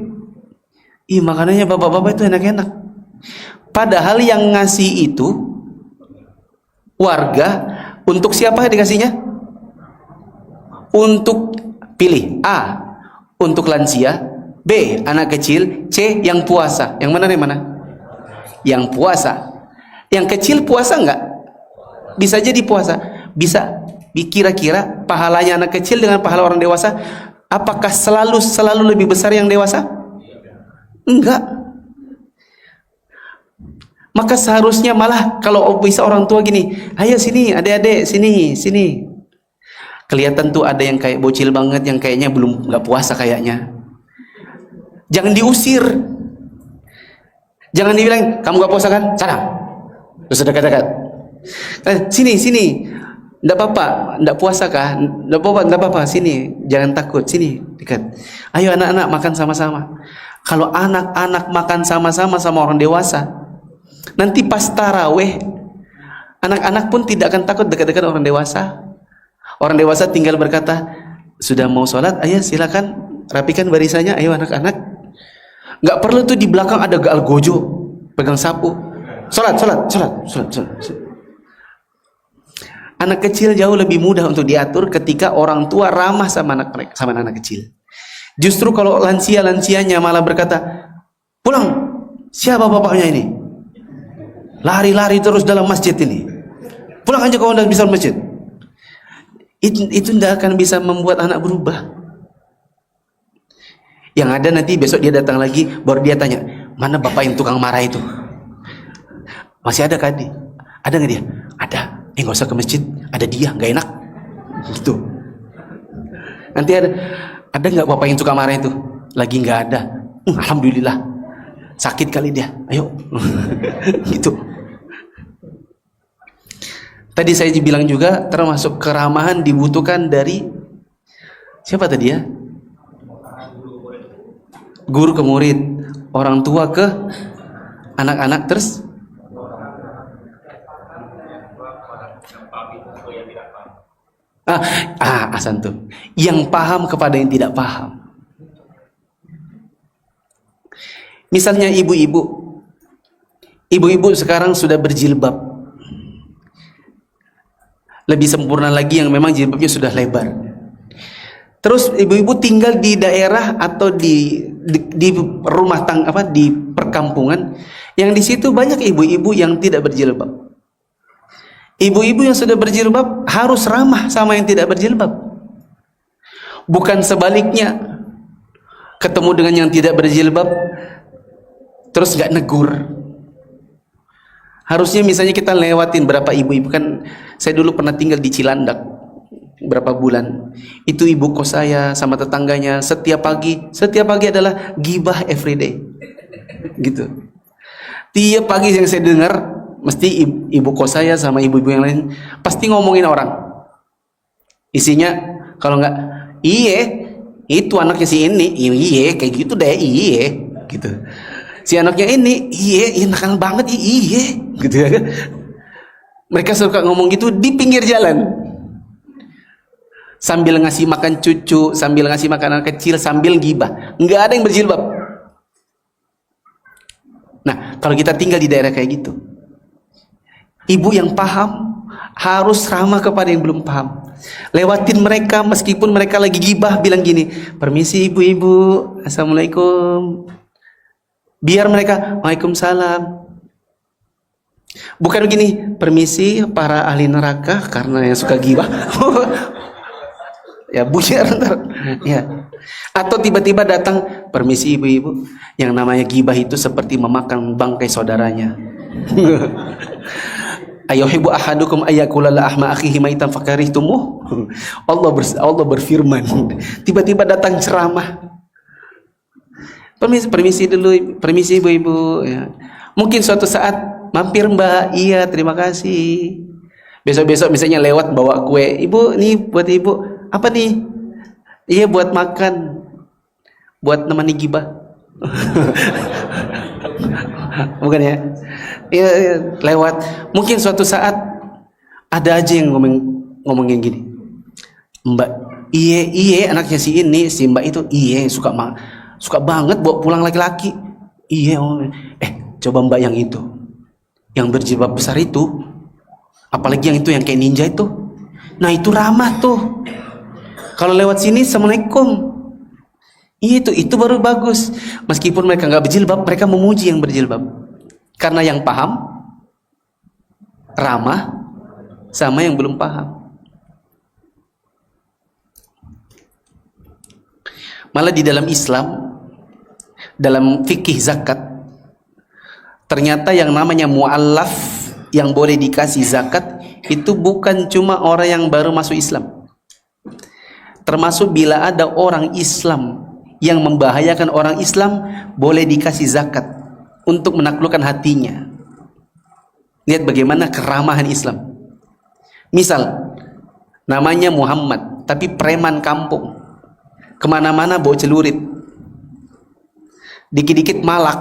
ih makanannya bapak-bapak itu enak-enak. Padahal yang ngasih itu warga. Untuk siapa dikasihnya? Untuk pilih A, untuk lansia, B, anak kecil, C, yang puasa. Yang mana yang mana? Yang puasa. Yang kecil puasa enggak? Bisa jadi puasa. Bisa. Kira-kira pahalanya anak kecil dengan pahala orang dewasa, apakah selalu lebih besar yang dewasa? Enggak. Maka seharusnya malah kalau bisa orang tua gini, ayo sini adik-adik, sini. Kelihatan tuh ada yang kayak bocil banget, yang kayaknya belum nggak puasa kayaknya. Jangan diusir. Jangan dibilang, kamu nggak puasa kan? Sana. Terus dekat-dekat. Sini. Nggak apa-apa, nggak puasa kah? Nggak apa-apa, sini. Jangan takut, sini, dekat. Ayo anak-anak makan sama-sama. Kalau anak-anak makan sama-sama sama orang dewasa, nanti pas taraweh, anak-anak pun tidak akan takut dekat-dekat orang dewasa. Orang dewasa tinggal berkata, sudah mau sholat, ayo silakan rapikan barisannya, ayo anak-anak. Nggak perlu tuh di belakang ada gal gojo, pegang sapu. Sholat. Anak kecil jauh lebih mudah untuk diatur ketika orang tua ramah sama anak kecil. Justru kalau lansianya malah berkata, pulang, siapa bapaknya ini? Lari-lari terus dalam masjid ini. Pulang aja kalau udah bisa masjid. Itu tidak akan bisa membuat anak berubah. Yang ada nanti besok dia datang lagi, baru dia tanya, mana bapak yang tukang marah itu? Masih ada kan dia? Ada nggak dia? Ada. Nggak usah ke masjid, ada dia, nggak enak. Gitu. Nanti ada nggak bapak yang suka marah itu? Lagi nggak ada. Alhamdulillah. Sakit kali dia. Ayo. Gitu. Tadi saya bilang juga termasuk keramahan dibutuhkan dari siapa tadi ya? Guru ke murid, orang tua ke anak-anak, terus asan tuh. Yang paham kepada yang tidak paham. Misalnya ibu-ibu sekarang sudah berjilbab. Lebih sempurna lagi yang memang jilbabnya sudah lebar. Terus ibu-ibu tinggal di daerah atau di rumah tangga, di perkampungan yang di situ banyak ibu-ibu yang tidak berjilbab. Ibu-ibu yang sudah berjilbab harus ramah sama yang tidak berjilbab. Bukan sebaliknya. Ketemu dengan yang tidak berjilbab terus gak negur. Harusnya misalnya kita lewatin berapa ibu-ibu, kan saya dulu pernah tinggal di Cilandak. berapa bulan. Itu ibu kos saya sama tetangganya setiap pagi adalah gibah everyday. Gitu. Tiap pagi yang saya dengar mesti ibu kos saya sama ibu-ibu yang lain pasti ngomongin orang. Isinya kalau nggak iye itu anaknya si ini, iye kayak gitu deh, iye gitu. Si anaknya ini, iye nakal banget, iye gitu ya kan. Mereka suka ngomong gitu di pinggir jalan. Sambil ngasih makan cucu, sambil ngasih makan anak kecil, sambil gibah. Nggak ada yang berjilbab. Nah, kalau kita tinggal di daerah kayak gitu, ibu yang paham harus ramah kepada yang belum paham. Lewatin mereka meskipun mereka lagi gibah, bilang gini, permisi ibu-ibu, assalamualaikum. Biar mereka, waalaikumsalam. Bukan begini, permisi para ahli neraka, karena yang suka gibah. Ya buyar ntar. Ya. Atau tiba-tiba datang, permisi ibu-ibu, yang namanya gibah itu seperti memakan bangkai saudaranya. Ayuhibbu ahadukum ayyakula lahma akhihi maitan fakarihtumuh. Allah berfirman, tiba-tiba datang ceramah. Permisi dulu, permisi ibu-ibu ya. Mungkin suatu saat mampir mbak, iya terima kasih. Besok-besok misalnya lewat bawa kue, ibu nih buat ibu. Apa nih? Iya buat makan, buat nemani gibah. Bukan ya? Iya, lewat. Mungkin suatu saat ada aja yang ngomongin gini, mbak, iye anaknya si ini, si mbak itu, iye suka banget bawa pulang laki-laki. Iya, coba mbak yang itu, yang berjilbab besar itu, apalagi yang itu yang kayak ninja itu, nah itu ramah tuh. Kalau lewat sini, assalamualaikum. Itu baru bagus. Meskipun mereka nggak berjilbab, mereka memuji yang berjilbab. Karena yang paham, ramah, sama yang belum paham. Malah di dalam Islam, dalam fikih zakat, ternyata yang namanya mu'allaf yang boleh dikasih zakat itu bukan cuma orang yang baru masuk Islam. Termasuk bila ada orang Islam yang membahayakan orang Islam, boleh dikasih zakat untuk menaklukkan hatinya. Lihat bagaimana keramahan Islam. Misal namanya Muhammad, tapi preman kampung, kemana-mana bawa celurit, dikit-dikit malak,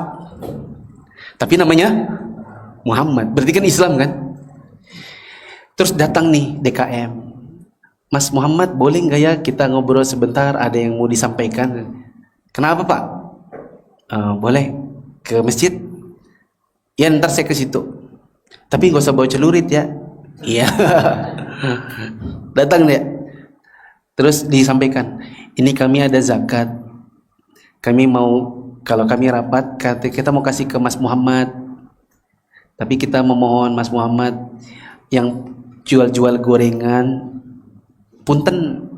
tapi namanya Muhammad, berarti kan Islam kan. Terus datang nih DKM, Mas Muhammad, boleh nggak ya kita ngobrol sebentar, ada yang mau disampaikan. Kenapa Pak? Boleh ke masjid? Ya ntar saya ke situ, tapi nggak usah bawa celurit ya. Iya. Datang dia, terus disampaikan, ini kami ada zakat, kami mau, kalau kami rapat kita mau kasih ke Mas Muhammad, tapi kita memohon Mas Muhammad yang jual-jual gorengan, punten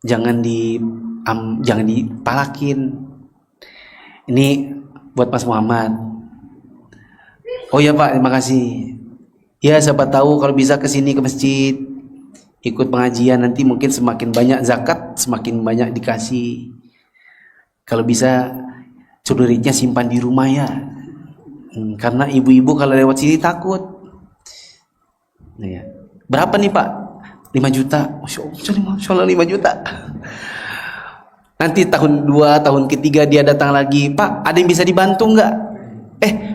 jangan dipalakin, ini buat Mas Muhammad. Oh ya Pak, terima kasih. Ya siapa tahu kalau bisa kesini ke masjid, ikut pengajian, nanti mungkin semakin banyak zakat, semakin banyak dikasih. Kalau bisa celuritnya simpan di rumah ya, karena ibu-ibu kalau lewat sini takut. Nah, ya. Berapa nih Pak? 5 juta. Masya Allah 5 juta. Nanti tahun 2, tahun ketiga dia datang lagi, Pak ada yang bisa dibantu nggak?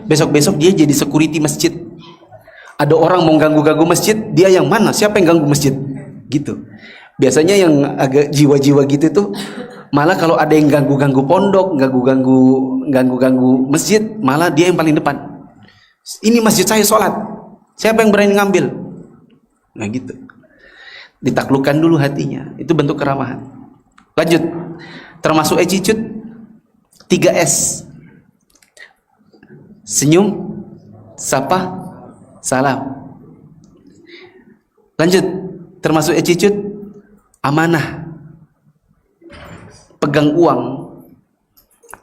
Besok-besok dia jadi security masjid. Ada orang mau ganggu-ganggu masjid, dia yang mana? Siapa yang ganggu masjid? Gitu. Biasanya yang agak jiwa-jiwa gitu tuh, malah kalau ada yang ganggu-ganggu pondok, ganggu-ganggu masjid, malah dia yang paling depan. Ini masjid saya sholat, siapa yang berani ngambil? Nah gitu. Ditaklukkan dulu hatinya, itu bentuk keramahan. Lanjut, termasuk attitude 3S: senyum, sapa, salam. Lanjut, termasuk attitude amanah, pegang uang,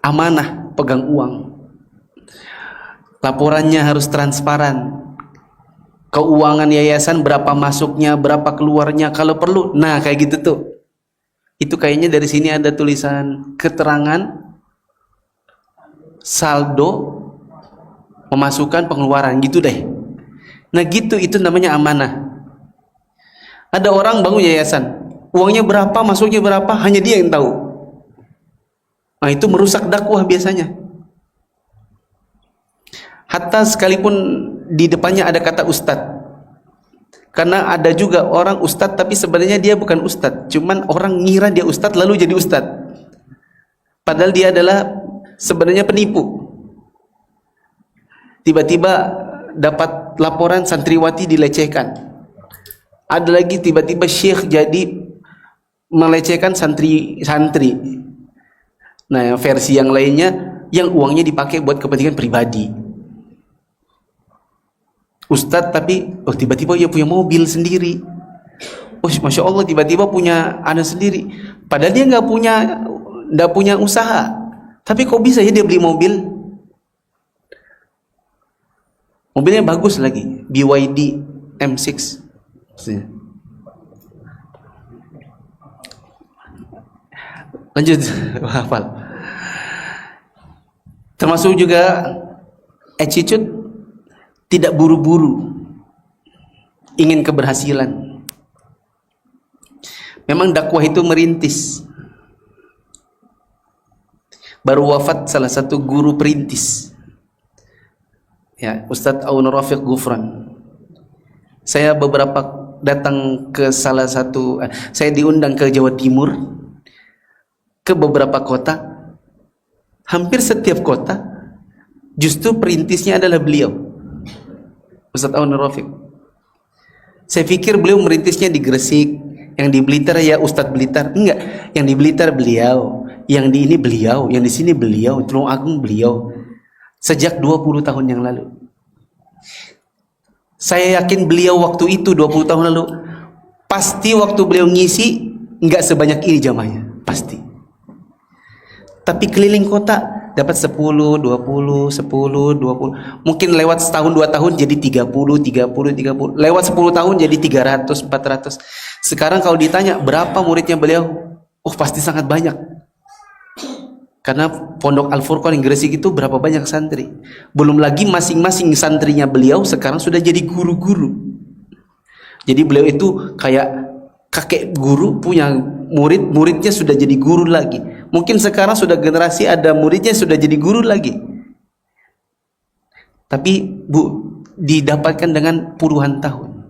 amanah pegang uang, laporannya harus transparan, keuangan yayasan, berapa masuknya, berapa keluarnya kalau perlu. Nah, kayak gitu tuh. Itu kayaknya dari sini ada tulisan keterangan saldo pemasukan pengeluaran gitu deh. Nah gitu, itu namanya amanah. Ada orang bangun yayasan, uangnya berapa, masuknya berapa, hanya dia yang tahu. Nah itu merusak dakwah biasanya. Hatta sekalipun di depannya ada kata ustadz. Karena ada juga orang ustadz tapi sebenarnya dia bukan ustadz, cuman orang ngira dia ustadz lalu jadi ustadz. Padahal dia adalah sebenarnya penipu. Tiba-tiba dapat laporan santriwati dilecehkan. Ada lagi tiba-tiba syekh jadi melecehkan santri. Nah, versi yang lainnya yang uangnya dipakai buat kepentingan pribadi. Ustadz tapi tiba-tiba dia punya mobil sendiri. Masya Allah, tiba-tiba punya anak sendiri. Padahal dia nggak punya usaha. Tapi kok bisa ya dia beli mobil? Mobilnya bagus lagi, BYD M6. Lanjut, hafal. Termasuk juga attitude, tidak buru-buru ingin keberhasilan. Memang dakwah itu merintis. Baru wafat salah satu guru perintis, ya, Ustadz Aun Rafiq Gufran. Saya beberapa datang ke salah satu, saya diundang ke Jawa Timur, ke beberapa kota. Hampir setiap kota justru perintisnya adalah beliau, Ustadz Aun Rafiq. Saya pikir beliau merintisnya di Gresik, yang di Blitar ya Ustadz Blitar. Enggak, yang di Blitar beliau, yang di ini beliau, yang di sini beliau, Tulung Agung beliau. Sejak 20 tahun yang lalu. Saya yakin beliau waktu itu 20 tahun lalu, pasti waktu beliau ngisi enggak sebanyak ini jamaahnya, pasti. Tapi keliling kota dapat 10, 20, 10, 20. Mungkin lewat setahun 2 tahun jadi 30, 30, 30. Lewat 10 tahun jadi 300, 400. Sekarang kalau ditanya berapa muridnya beliau, pasti sangat banyak. Karena Pondok Al-Furqan yang Gresik itu berapa banyak santri. Belum lagi masing-masing santrinya beliau sekarang sudah jadi guru-guru. Jadi beliau itu kayak kakek guru, punya murid, muridnya sudah jadi guru lagi. Mungkin sekarang sudah generasi ada muridnya sudah jadi guru lagi. Tapi didapatkan dengan puluhan tahun.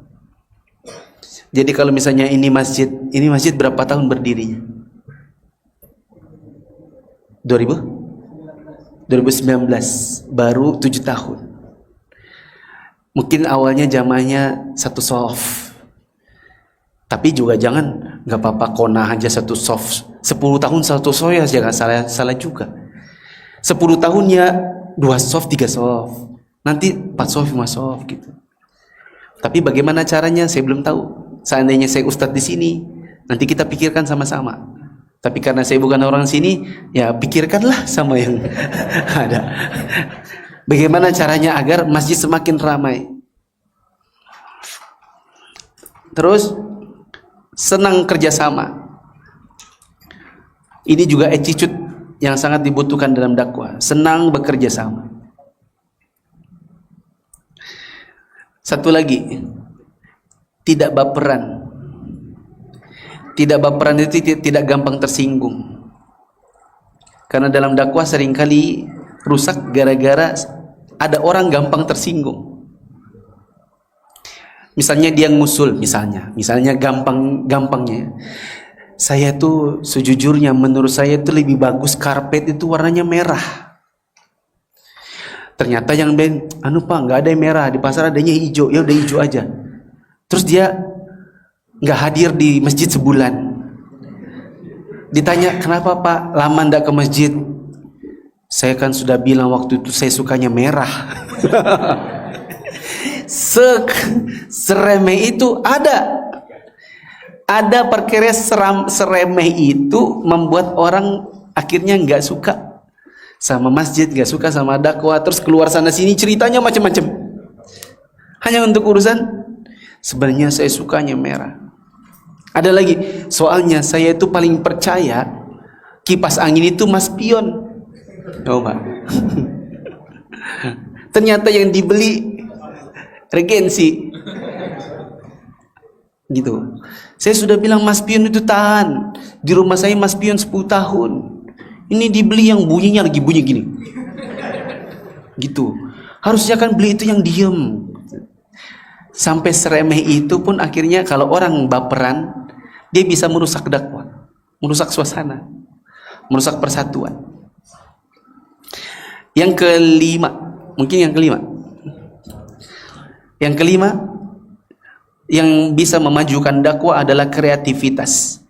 Jadi kalau misalnya ini masjid berapa tahun berdirinya? 2019, baru 7 tahun. Mungkin awalnya jamaahnya 1 soft. Tapi juga jangan, nggak apa-apa konah aja 1 soft. 10 tahun 1 soft ya jangan salah juga. 10 tahun ya 2 soft, 3 soft. Nanti 4 soft, 5 soft gitu. Tapi bagaimana caranya saya belum tahu. Seandainya saya ustadz di sini, nanti kita pikirkan sama-sama. Tapi karena saya bukan orang sini, ya pikirkanlah sama yang ada. Bagaimana caranya agar masjid semakin ramai. Terus senang kerjasama. Ini juga attitude yang sangat dibutuhkan dalam dakwah. Senang bekerja sama. Satu lagi, tidak baperan. Tidak baperan itu tidak gampang tersinggung. Karena dalam dakwah seringkali rusak gara-gara ada orang gampang tersinggung. Misalnya dia ngusul, misalnya gampangnya. Saya tuh sejujurnya menurut saya itu lebih bagus karpet itu warnanya merah. Ternyata yang Pak nggak ada yang merah, di pasar adanya hijau, ya udah hijau aja. Terus dia nggak hadir di masjid sebulan. Ditanya kenapa Pak lama ndak ke masjid? Saya kan sudah bilang waktu itu saya sukanya merah. Seremeh itu ada perkara seremeh itu membuat orang akhirnya nggak suka sama masjid, nggak suka sama dakwah, terus keluar sana sini ceritanya macam-macam. Hanya untuk urusan sebenarnya saya sukanya merah. Ada lagi, soalnya saya itu paling percaya kipas angin itu mas pion. Coba. Ternyata yang dibeli regensi. Gitu. Saya sudah bilang mas pion itu tahan. Di rumah saya mas pion 10 tahun. Ini dibeli yang bunyinya lagi bunyi gini. Gitu. Harusnya kan beli itu yang diem. Sampai seremeh itu pun akhirnya kalau orang baperan, dia bisa merusak dakwah, merusak suasana, merusak persatuan. Yang kelima, mungkin yang kelima. Yang kelima, yang bisa memajukan dakwah adalah kreativitas.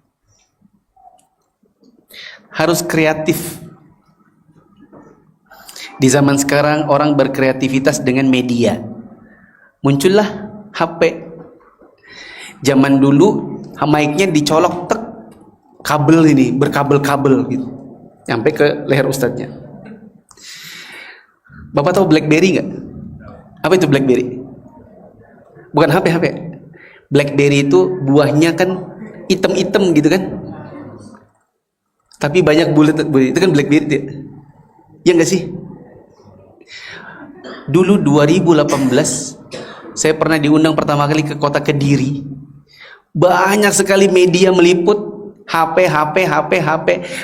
Harus kreatif. Di zaman sekarang orang berkreativitas dengan media. Muncullah HP. Zaman dulu mic-nya dicolok tek, kabel ini berkabel-kabel gitu, sampai ke leher ustadznya. Bapak tahu BlackBerry nggak? Apa itu BlackBerry? Bukan HP. BlackBerry itu buahnya kan item-item gitu kan, tapi banyak bulat. Itu kan BlackBerry ya? Ya nggak sih? Dulu 2018 saya pernah diundang pertama kali ke kota Kediri. Banyak sekali media meliput HP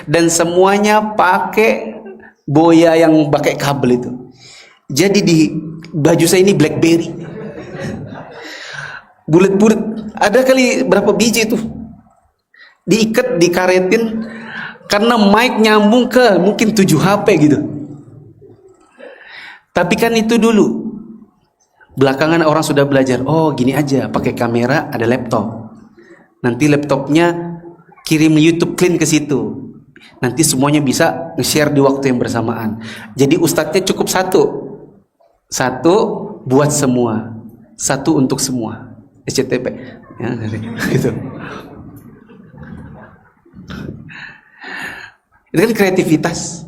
dan semuanya pakai boya yang pakai kabel itu. Jadi di baju saya ini BlackBerry. Bulat-bulat. Ada kali berapa biji itu? Diikat, dikaretin karena mic nyambung ke mungkin 7 HP gitu. Tapi kan itu dulu. Belakangan orang sudah belajar, oh gini aja, pakai kamera, ada laptop. Nanti laptopnya kirim YouTube clean ke situ. Nanti semuanya bisa nge-share di waktu yang bersamaan. Jadi ustadznya cukup satu buat semua, satu untuk semua. SCTP, ya, gitu. Itu kan kreativitas.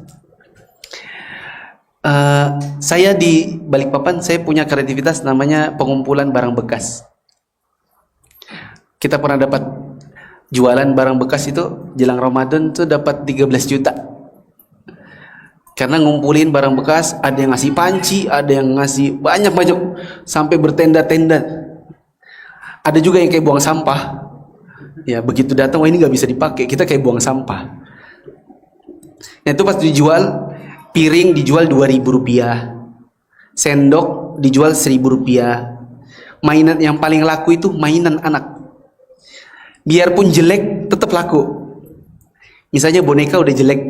Saya di Balikpapan, saya punya kreativitas namanya pengumpulan barang bekas. Kita pernah dapat jualan barang bekas itu jelang Ramadan tuh dapat 13 juta. Karena ngumpulin barang bekas, ada yang ngasih panci, ada yang ngasih banyak-banyak sampai bertenda-tenda. Ada juga yang kayak buang sampah. Ya, begitu datang, wah ini nggak bisa dipakai, kita kayak buang sampah. Nah, itu pas dijual, piring dijual 2.000 rupiah, sendok dijual 1.000 rupiah. Mainan yang paling laku itu mainan anak. Biarpun jelek tetap laku. Misalnya boneka udah jelek,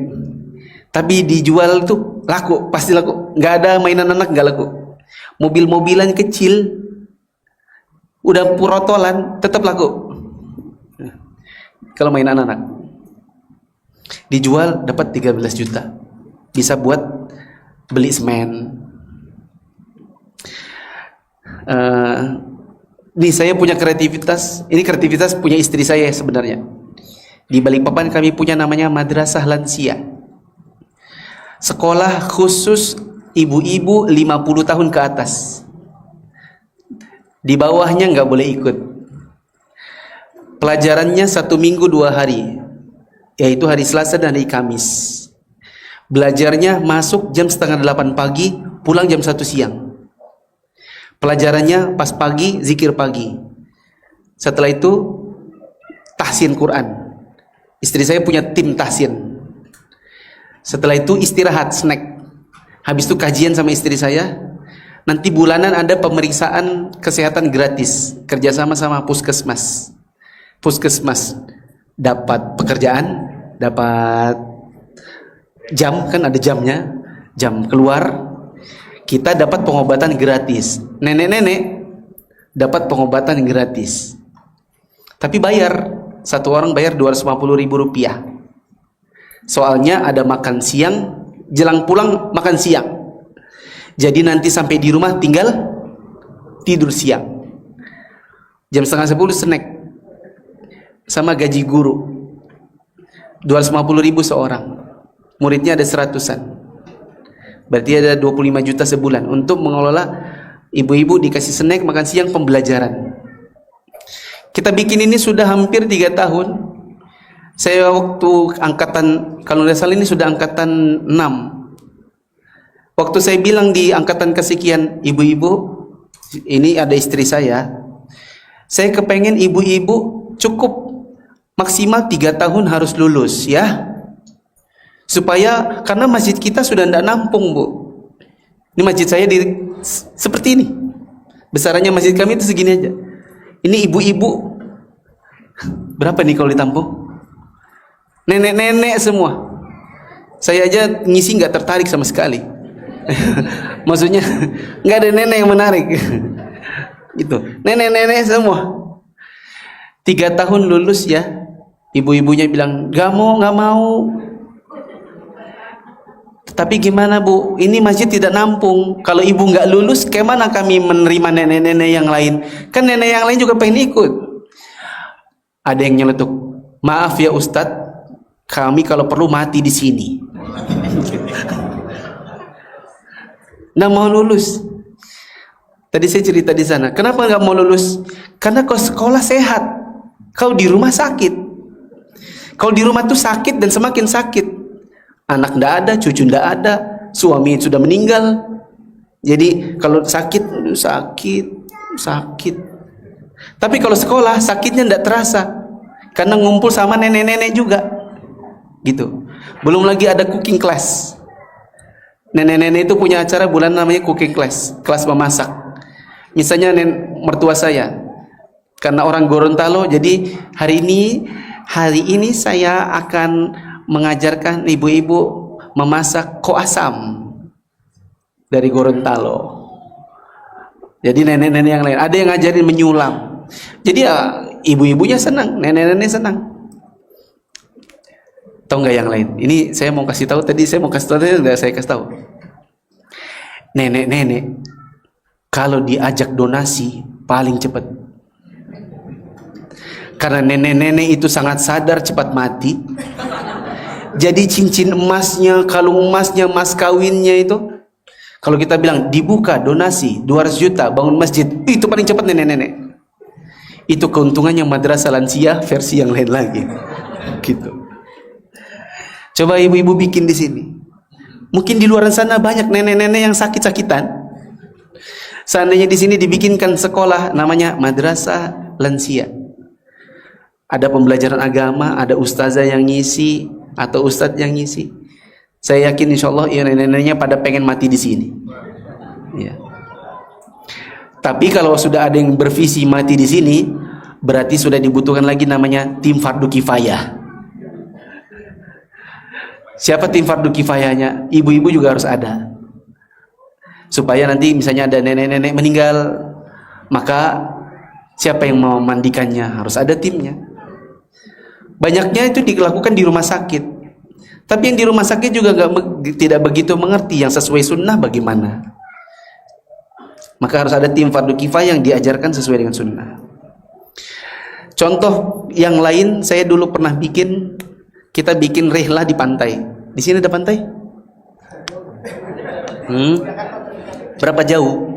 tapi dijual tuh laku, pasti laku. Nggak ada mainan anak nggak laku. Mobil-mobilan kecil, udah purotolan tetap laku. Kalau mainan anak dijual dapat 13 juta. Bisa buat beli semen. Nih saya punya kreativitas. Ini kreativitas punya istri saya sebenarnya. Di Balikpapan kami punya namanya Madrasah Lansia. Sekolah khusus ibu-ibu 50 tahun ke atas. Di bawahnya nggak boleh ikut. Pelajarannya 1 minggu 2 hari, yaitu hari Selasa dan hari Kamis. Belajarnya masuk jam 7:30 pagi, pulang jam 1 siang. Pelajarannya pas pagi, zikir pagi. Setelah itu tahsin Quran. Istri saya punya tim tahsin. Setelah itu istirahat, snack. Habis itu kajian sama istri saya. Nanti bulanan ada pemeriksaan kesehatan gratis, kerjasama sama puskesmas. Puskesmas dapat pekerjaan, dapat jam, kan ada jamnya, jam keluar. Kita dapat pengobatan gratis. Nenek-nenek dapat pengobatan gratis. Tapi bayar, satu orang bayar 250.000 rupiah. Soalnya ada makan siang, jelang pulang makan siang. Jadi nanti sampai di rumah tinggal tidur siang. Jam 9:30 snack. Sama gaji guru 250.000 seorang. Muridnya ada 100-an. Berarti ada 25 juta sebulan untuk mengelola Ibu-ibu dikasih snack, makan siang, pembelajaran. Kita bikin ini sudah hampir 3 tahun. Saya waktu angkatan, kalau tidak salah ini sudah angkatan 6. Waktu saya bilang di angkatan kesekian, ibu-ibu, ini ada istri saya kepengen ibu-ibu cukup maksimal 3 tahun harus lulus ya. Supaya, karena masjid kita sudah tidak nampung, Bu. Ini masjid saya seperti ini. Besarannya masjid kami itu segini aja. Ini ibu-ibu berapa nih kalau ditampung? Nenek-nenek semua. Saya aja ngisi nggak tertarik sama sekali. Maksudnya nggak ada nenek yang menarik. Gitu. Nenek-nenek semua. 3 tahun lulus ya. Ibu-ibunya bilang nggak mau. Tapi gimana, Bu? Ini masjid tidak nampung. Kalau ibu nggak lulus, kemana kami menerima nenek-nenek yang lain? Kan nenek yang lain juga pengen ikut. Ada yang nyeletuk, maaf ya Ustadz, kami kalau perlu mati di sini. Nggak mau lulus. Tadi saya cerita di sana. Kenapa nggak mau lulus? Karena kau sekolah sehat, kau di rumah sakit. Kau di rumah tuh sakit dan semakin sakit. Anak ndak ada, cucu ndak ada, suami sudah meninggal. Jadi kalau sakit. Tapi kalau sekolah sakitnya ndak terasa, karena ngumpul sama nenek-nenek juga, gitu. Belum lagi ada cooking class. Nenek-nenek itu punya acara bulan namanya cooking class, kelas memasak. Misalnya mertua saya, karena orang Gorontalo, jadi hari ini saya akan mengajarkan ibu-ibu memasak kok asam dari Gorontalo. Jadi nenek-nenek yang lain ada yang ngajarin menyulam. Jadi ya ibu-ibunya senang, nenek-nenek senang. Tahu nggak yang lain? Ini saya mau kasih tahu, tadi saya mau kasih tahu, tadi nggak saya kasih tahu. Nenek-nenek kalau diajak donasi paling cepat. Karena nenek-nenek itu sangat sadar cepat mati. Jadi cincin emasnya, kalung emasnya, mas kawinnya itu, kalau kita bilang dibuka donasi 200 juta bangun masjid, itu paling cepat nenek-nenek. Itu keuntungannya madrasah lansia versi yang lain lagi. Gitu. Coba ibu-ibu bikin di sini. Mungkin di luar sana banyak nenek-nenek yang sakit-sakitan. Seandainya di sini dibikinkan sekolah namanya madrasah lansia. Ada pembelajaran agama, ada ustazah yang ngisi atau ustadz yang ngisi. Saya yakin insya Allah ya nenek-neneknya pada pengen mati di sini. Ya. Tapi kalau sudah ada yang bervisi mati di sini, berarti sudah dibutuhkan lagi namanya tim fardu kifayah. Siapa tim fardu kifayahnya? Ibu-ibu juga harus ada. Supaya nanti misalnya ada nenek-nenek meninggal, maka siapa yang mau mandikannya? Harus ada timnya. Banyaknya itu dilakukan di rumah sakit. Tapi yang di rumah sakit juga tidak begitu mengerti yang sesuai sunnah bagaimana. Maka harus ada tim fardu kifayah yang diajarkan sesuai dengan sunnah. Contoh yang lain, saya dulu pernah kita bikin rihlah di pantai. Di sini ada pantai? Berapa jauh?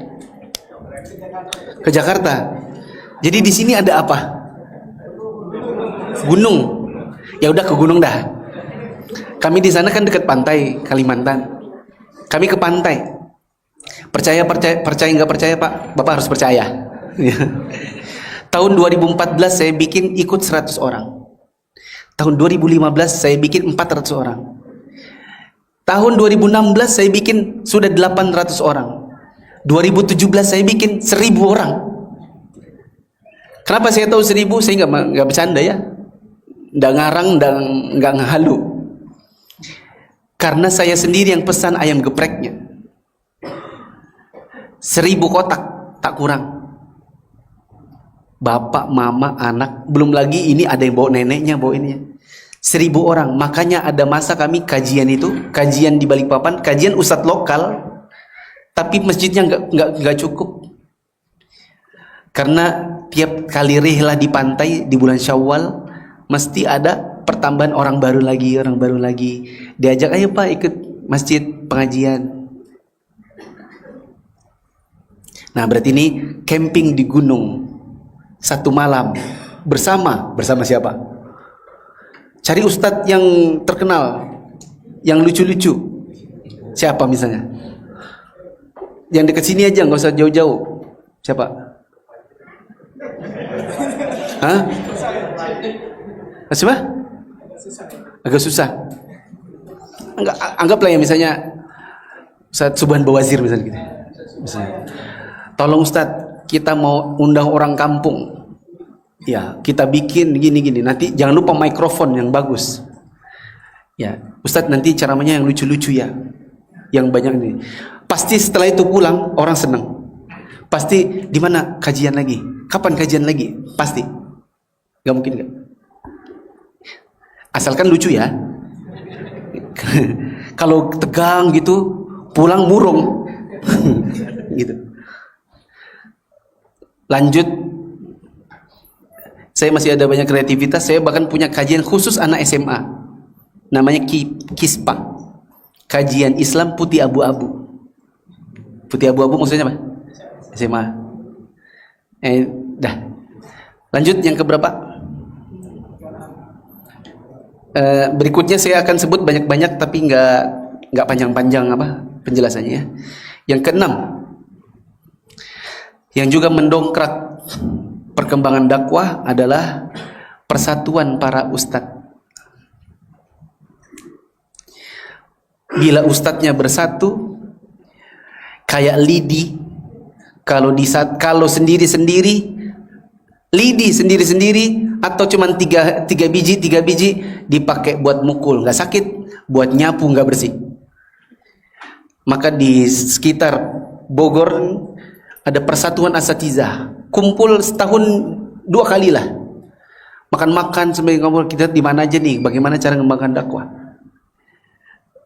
Ke Jakarta. Jadi di sini ada apa? Gunung. Ya udah ke gunung dah. Kami di sana kan dekat pantai Kalimantan. Kami ke pantai. Percaya nggak percaya Pak? Bapak harus percaya. Tahun 2014 saya bikin ikut 100 orang. Tahun 2015 saya bikin 400 orang. Tahun 2016 saya bikin sudah 800 orang. 2017 saya bikin 1000 orang. Kenapa saya tahu 1000? Saya nggak bercanda ya. Nggak ngarang, nggak ngehalu. Karena saya sendiri yang pesan ayam gepreknya. 1000 kotak, tak kurang. Bapak, mama, anak, belum lagi ini ada yang bawa neneknya, bawa ini. 1000 orang. Makanya ada masa kami kajian itu, kajian di Balikpapan, kajian ustadz lokal, tapi masjidnya nggak cukup. Karena tiap kali rihlah di pantai di bulan Syawal mesti ada pertambahan orang baru lagi. Diajak, ayo Pak ikut masjid pengajian. Nah, berarti ini camping di gunung 1 malam bersama siapa? Cari ustadz yang terkenal, yang lucu-lucu. Siapa misalnya? Yang dekat sini aja, nggak usah jauh-jauh. Siapa? Hah? Siapa? Agak susah. Anggaplah ya misalnya Ustadz Subhan Bawazir misalnya gitu. Misalnya, tolong Ustadz, kita mau undang orang kampung. Ya, kita bikin gini-gini. Nanti jangan lupa mikrofon yang bagus. Ya, Ustadz nanti ceramahnya yang lucu-lucu ya. Yang banyak ini. Pasti setelah itu pulang orang senang. Pasti di mana kajian lagi? Kapan kajian lagi? Pasti. Gak mungkin gak? Asalkan lucu ya. Kalau tegang gitu, pulang murung. Gitu. Lanjut. Saya masih ada banyak kreativitas. Saya bahkan punya kajian khusus anak SMA. Namanya KISPA. Kajian Islam Putih Abu-Abu. Putih abu-abu maksudnya apa? SMA. Dah. Lanjut yang keberapa? Berikutnya saya akan sebut banyak-banyak tapi nggak panjang-panjang apa penjelasannya ya. Yang keenam, yang juga mendongkrak perkembangan dakwah adalah persatuan para ustadz. Bila ustadznya bersatu, kayak lidi, kalau sendiri-sendiri, lidi sendiri-sendiri, atau cuman tiga biji dipakai buat mukul nggak sakit, buat nyapu nggak bersih. Maka di sekitar Bogor ada persatuan asatizah, kumpul setahun 2 kali lah, makan-makan sebagai ngobrol kita di mana aja nih, bagaimana cara mengembangkan dakwah.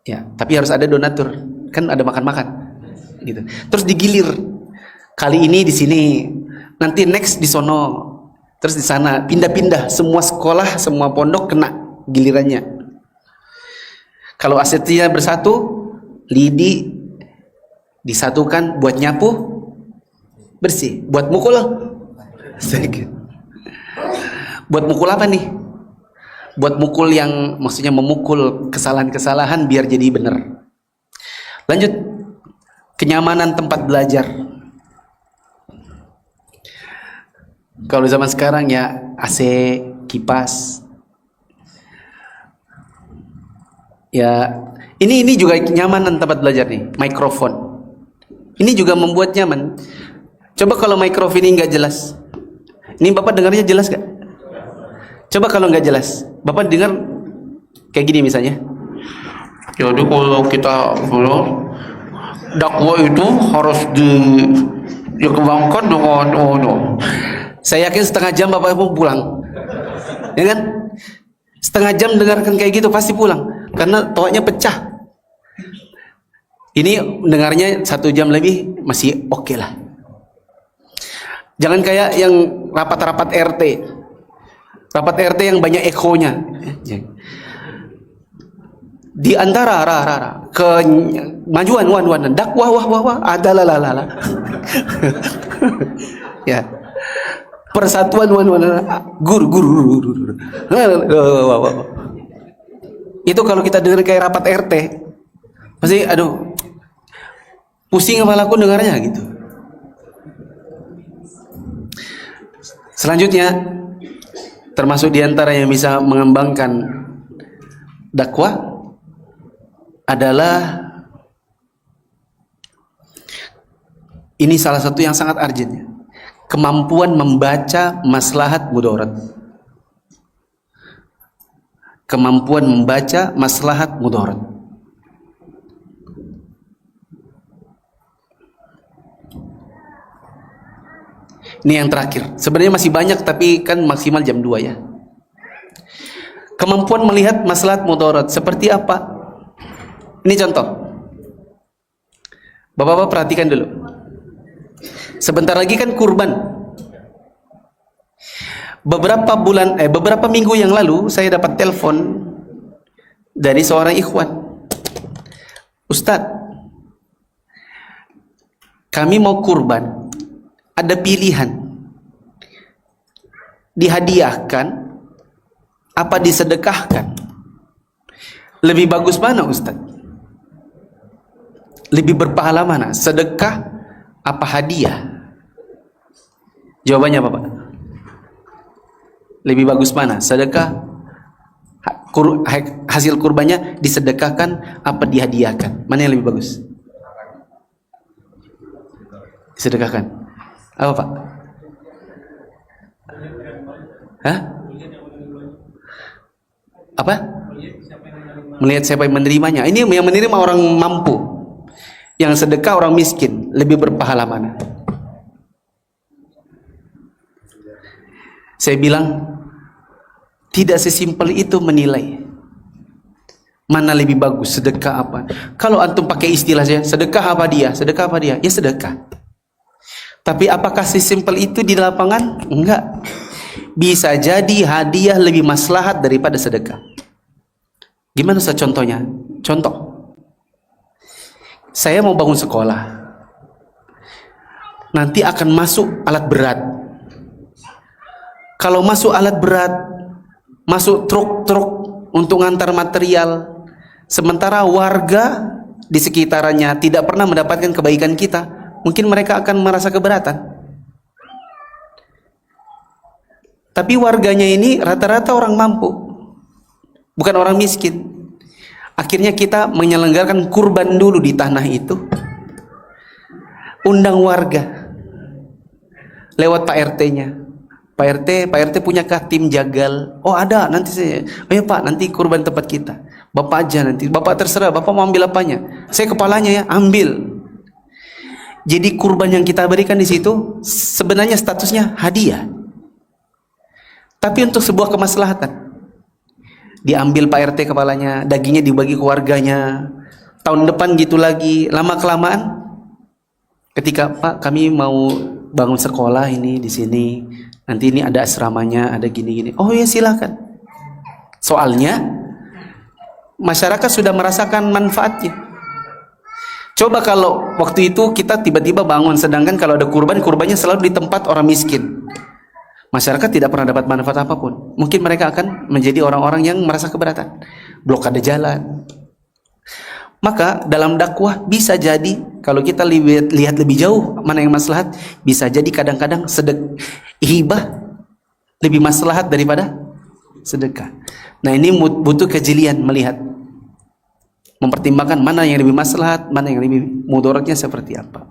Ya, tapi harus ada donatur, kan ada makan-makan, gitu. Terus digilir, kali ini di sini, nanti next di sono, terus di sana, pindah-pindah, semua sekolah, semua pondok kena gilirannya. Kalau asetnya bersatu, lidi disatukan buat nyapu bersih, buat mukul buat mukul apa nih? Buat mukul yang maksudnya memukul kesalahan-kesalahan biar jadi benar. Lanjut, kenyamanan tempat belajar. Kalau zaman sekarang ya AC, kipas. Ya, ini juga kenyamanan tempat belajar nih, mikrofon. Ini juga membuat nyaman. Coba kalau mikrofon ini nggak jelas, ini Bapak dengarnya jelas gak? Coba kalau nggak jelas, Bapak dengar kayak gini misalnya. Jadi kalau kita dakwah itu harus dikembangkan dengan saya yakin setengah jam Bapak mau pulang, ya kan? Setengah jam dengarkan kayak gitu pasti pulang, karena toanya pecah. Ini dengarnya 1 jam lebih masih oke lah. Jangan kayak yang rapat-rapat RT. Rapat RT yang banyak ekonya. Di antara kemajuan wan dakwah wah ada la. Ya. Persatuan wan guru. Itu kalau kita dengar kayak rapat RT, pasti aduh pusing kepalaku dengarnya gitu. Selanjutnya, termasuk diantara yang bisa mengembangkan dakwah adalah ini salah satu yang sangat urgent, kemampuan membaca maslahat mudarat. Kemampuan membaca maslahat mudarat. Ini yang terakhir. Sebenarnya masih banyak tapi kan maksimal jam 2 ya. Kemampuan melihat maslahat mudarat seperti apa? Ini contoh. Bapak-bapak perhatikan dulu. Sebentar lagi kan kurban. Beberapa minggu yang lalu saya dapat telepon dari seorang ikhwan. Ustadz, kami mau kurban. ada pilihan, dihadiahkan apa disedekahkan. Lebih bagus mana Ustaz? Lebih berpahala mana? Sedekah apa hadiah? Jawabannya apa Pak? Lebih bagus mana? Sedekah, hasil kurbannya disedekahkan apa dihadiahkan? Mana yang lebih bagus? Disedekahkan. Apa Pak? Hah? Apa? Melihat siapa yang menerimanya. Ini yang menerima orang mampu. Yang sedekah orang miskin. Lebih berpahala mana? Saya bilang tidak sesimpel itu menilai mana lebih bagus, sedekah apa. Kalau antum pakai istilah saya, sedekah apa dia? Sedekah apa dia? Ya sedekah. Tapi apakah sesimpel itu di lapangan? Enggak. Bisa jadi hadiah lebih maslahat daripada sedekah. Gimana contohnya? Contoh, saya mau bangun sekolah, nanti akan masuk alat berat. Kalau masuk alat berat, masuk truk-truk untuk ngantar material, sementara warga di sekitarnya tidak pernah mendapatkan kebaikan kita, mungkin mereka akan merasa keberatan. Tapi warganya ini rata-rata orang mampu, bukan orang miskin. Akhirnya kita menyelenggarakan kurban dulu di tanah itu, undang warga lewat Pak RT-nya. Pak RT punyakah tim jagal? Oh ada, nanti saya. Oh ya Pak, nanti kurban tempat kita. Bapak aja nanti. Bapak terserah, Bapak mau ambil apanya? Saya kepalanya ya, ambil. Jadi kurban yang kita berikan di situ sebenarnya statusnya hadiah. Tapi untuk sebuah kemaslahatan. Diambil Pak RT kepalanya, dagingnya dibagi ke warganya. Tahun depan gitu lagi, lama kelamaan ketika Pak kami mau bangun sekolah ini di sini. Nanti ini ada asramanya, ada gini-gini. Oh ya silakan. Soalnya masyarakat sudah merasakan manfaatnya. Coba kalau waktu itu kita tiba-tiba bangun, sedangkan kalau ada kurban, kurbannya selalu di tempat orang miskin. Masyarakat tidak pernah dapat manfaat apapun. Mungkin mereka akan menjadi orang-orang yang merasa keberatan. Blokade jalan. Maka dalam dakwah bisa jadi kalau kita lihat lebih jauh mana yang maslahat, bisa jadi kadang-kadang hibah lebih maslahat daripada sedekah. Nah ini butuh kejelian melihat, mempertimbangkan mana yang lebih maslahat, mana yang lebih mudaratnya seperti apa.